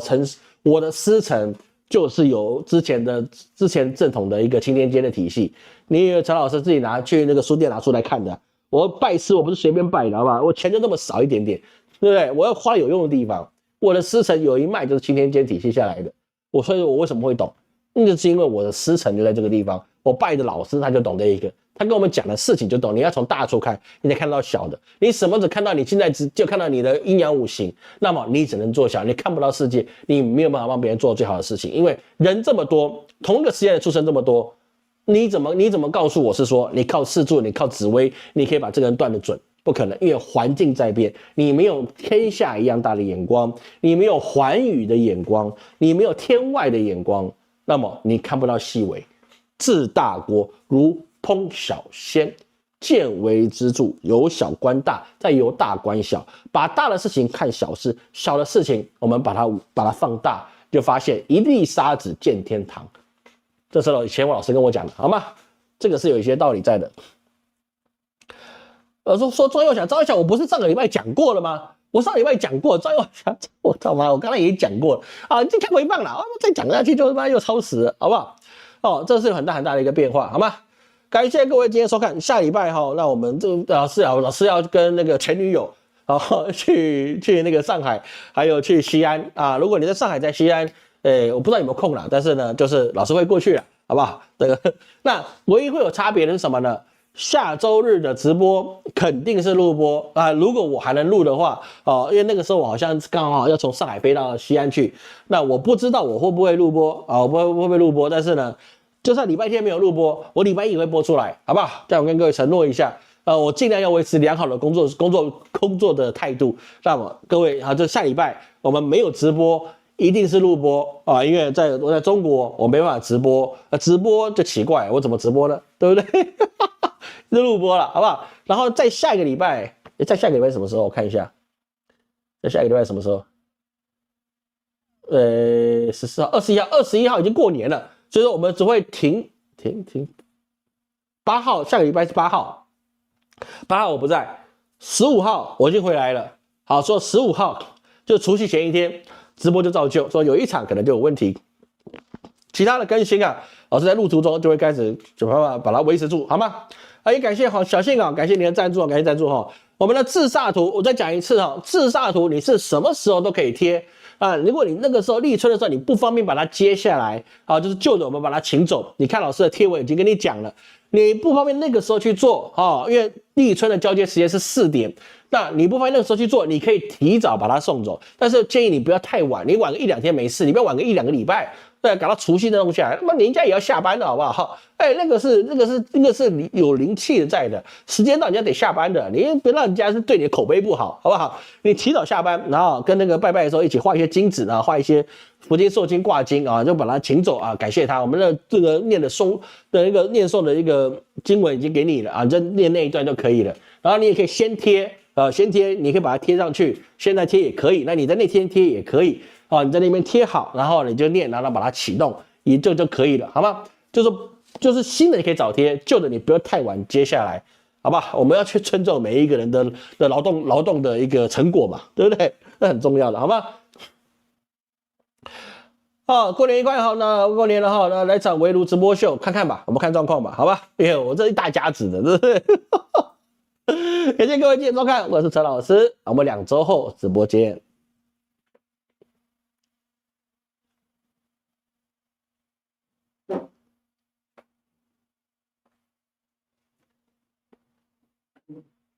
的师承就是有之前正统的一个青天监的体系。你以为陈老师自己拿去那个书店拿出来看的？我拜师我不是随便拜的，好不好？我钱就那么少一点点，对不对？我要花有用的地方。我的师承有一脉就是青天监体系下来的，所以我为什么会懂？那就是因为我的师承就在这个地方，我拜的老师他就懂这一个，他跟我们讲的事情就懂。你要从大处看，你才看到小的。你什么只看到你现在就看到你的阴阳五行，那么你只能做小，你看不到世界，你没有办法帮别人做最好的事情。因为人这么多，同一个时间的出生这么多，你怎么告诉我是说你靠四柱，你靠紫微，你可以把这个人断得准？不可能，因为环境在变，你没有天下一样大的眼光，你没有寰宇的眼光，你没有天外的眼光，那么你看不到细微。治大国如烹小鲜，见微知著，由小观大，再由大观小，把大的事情看小事，小的事情我们把它放大，就发现一粒沙子见天堂。这是以前我老师跟我讲的，好吗？这个是有一些道理在的。说张幼祥，我不是上个礼拜讲过了吗？我上礼拜讲过张幼祥，我操妈，我刚才也讲过了啊，你看回放了，再讲下去就他妈又超时了，好不好？哦，这是有很大的一个变化，好吗？感谢各位今天收看，下礼拜哈，那我们这老师要跟那个前女友去那个上海，还有去西安啊。如果你在上海在西安，我不知道有没有空啦，但是呢，就是老师会过去了，好不好？这个那唯一会有差别的是什么呢？下周日的直播肯定是录播啊，如果我还能录的话因为那个时候我好像刚好要从上海飞到西安去，那我不知道我会不会录播啊，我会不会录播，但是呢，就算礼拜天没有录播，我礼拜一也会播出来，好不好？这样我跟各位承诺一下，我尽量要维持良好的工作的态度。那么各位就下礼拜我们没有直播。一定是录播啊，因为我在中国我没办法直播，直播就奇怪，我怎么直播呢？对不对？就录播了，好不好？然后再下一个礼拜，什么时候？我看一下，在下一个礼拜什么时候？14号、21号已经过年了，所以说我们只会停。8号，下个礼拜是8号，8号我不在，15号我已经回来了。好，说15号就除夕前一天。直播就照旧，说有一场可能就有问题，其他的更新啊，老师在路途中就会开始想办法把它维持住，好吗？也感谢小信啊，感谢您的赞助，感谢赞助哈。我们的自煞图，我再讲一次哈，自煞图你是什么时候都可以贴啊。如果你那个时候立春的时候你不方便把它接下来啊，就是就着我们把它请走。你看老师的贴文已经跟你讲了，你不方便那个时候去做啊，因为立春的交接时间是4点。那你不方便那个时候去做，你可以提早把它送走，但是建议你不要太晚，你晚个1-2天没事，你不要晚个1-2个礼拜，对，搞到除夕再弄下来，那么人家也要下班的好不好？那个是有灵气的在的，时间到人家得下班的，你别让人家是对你的口碑不好，好不好？你提早下班，然后跟那个拜拜的时候一起画一些金纸啊，画一些福金寿金挂金啊，就把它请走啊，感谢他。我们的这个念诵的一个经文已经给你了啊，你就念那一段就可以了，然后你也可以先贴。先贴，你可以把它贴上去，现在贴也可以，那你在那天贴也可以你在那边贴好，然后你就念，然后把它启动，也就可以了，好吗？就是新的你可以早贴，旧的你不要太晚接下来，好吧？我们要去尊重每一个人的劳动的一个成果嘛，对不对？那很重要的，好吗？过年愉快好，那过年了哈，那来场围炉直播秀看看吧，我们看状况吧，好吧？因为我这一大家子的，对不对？感谢各位今天收看，我是陈老师，我们2周后直播见。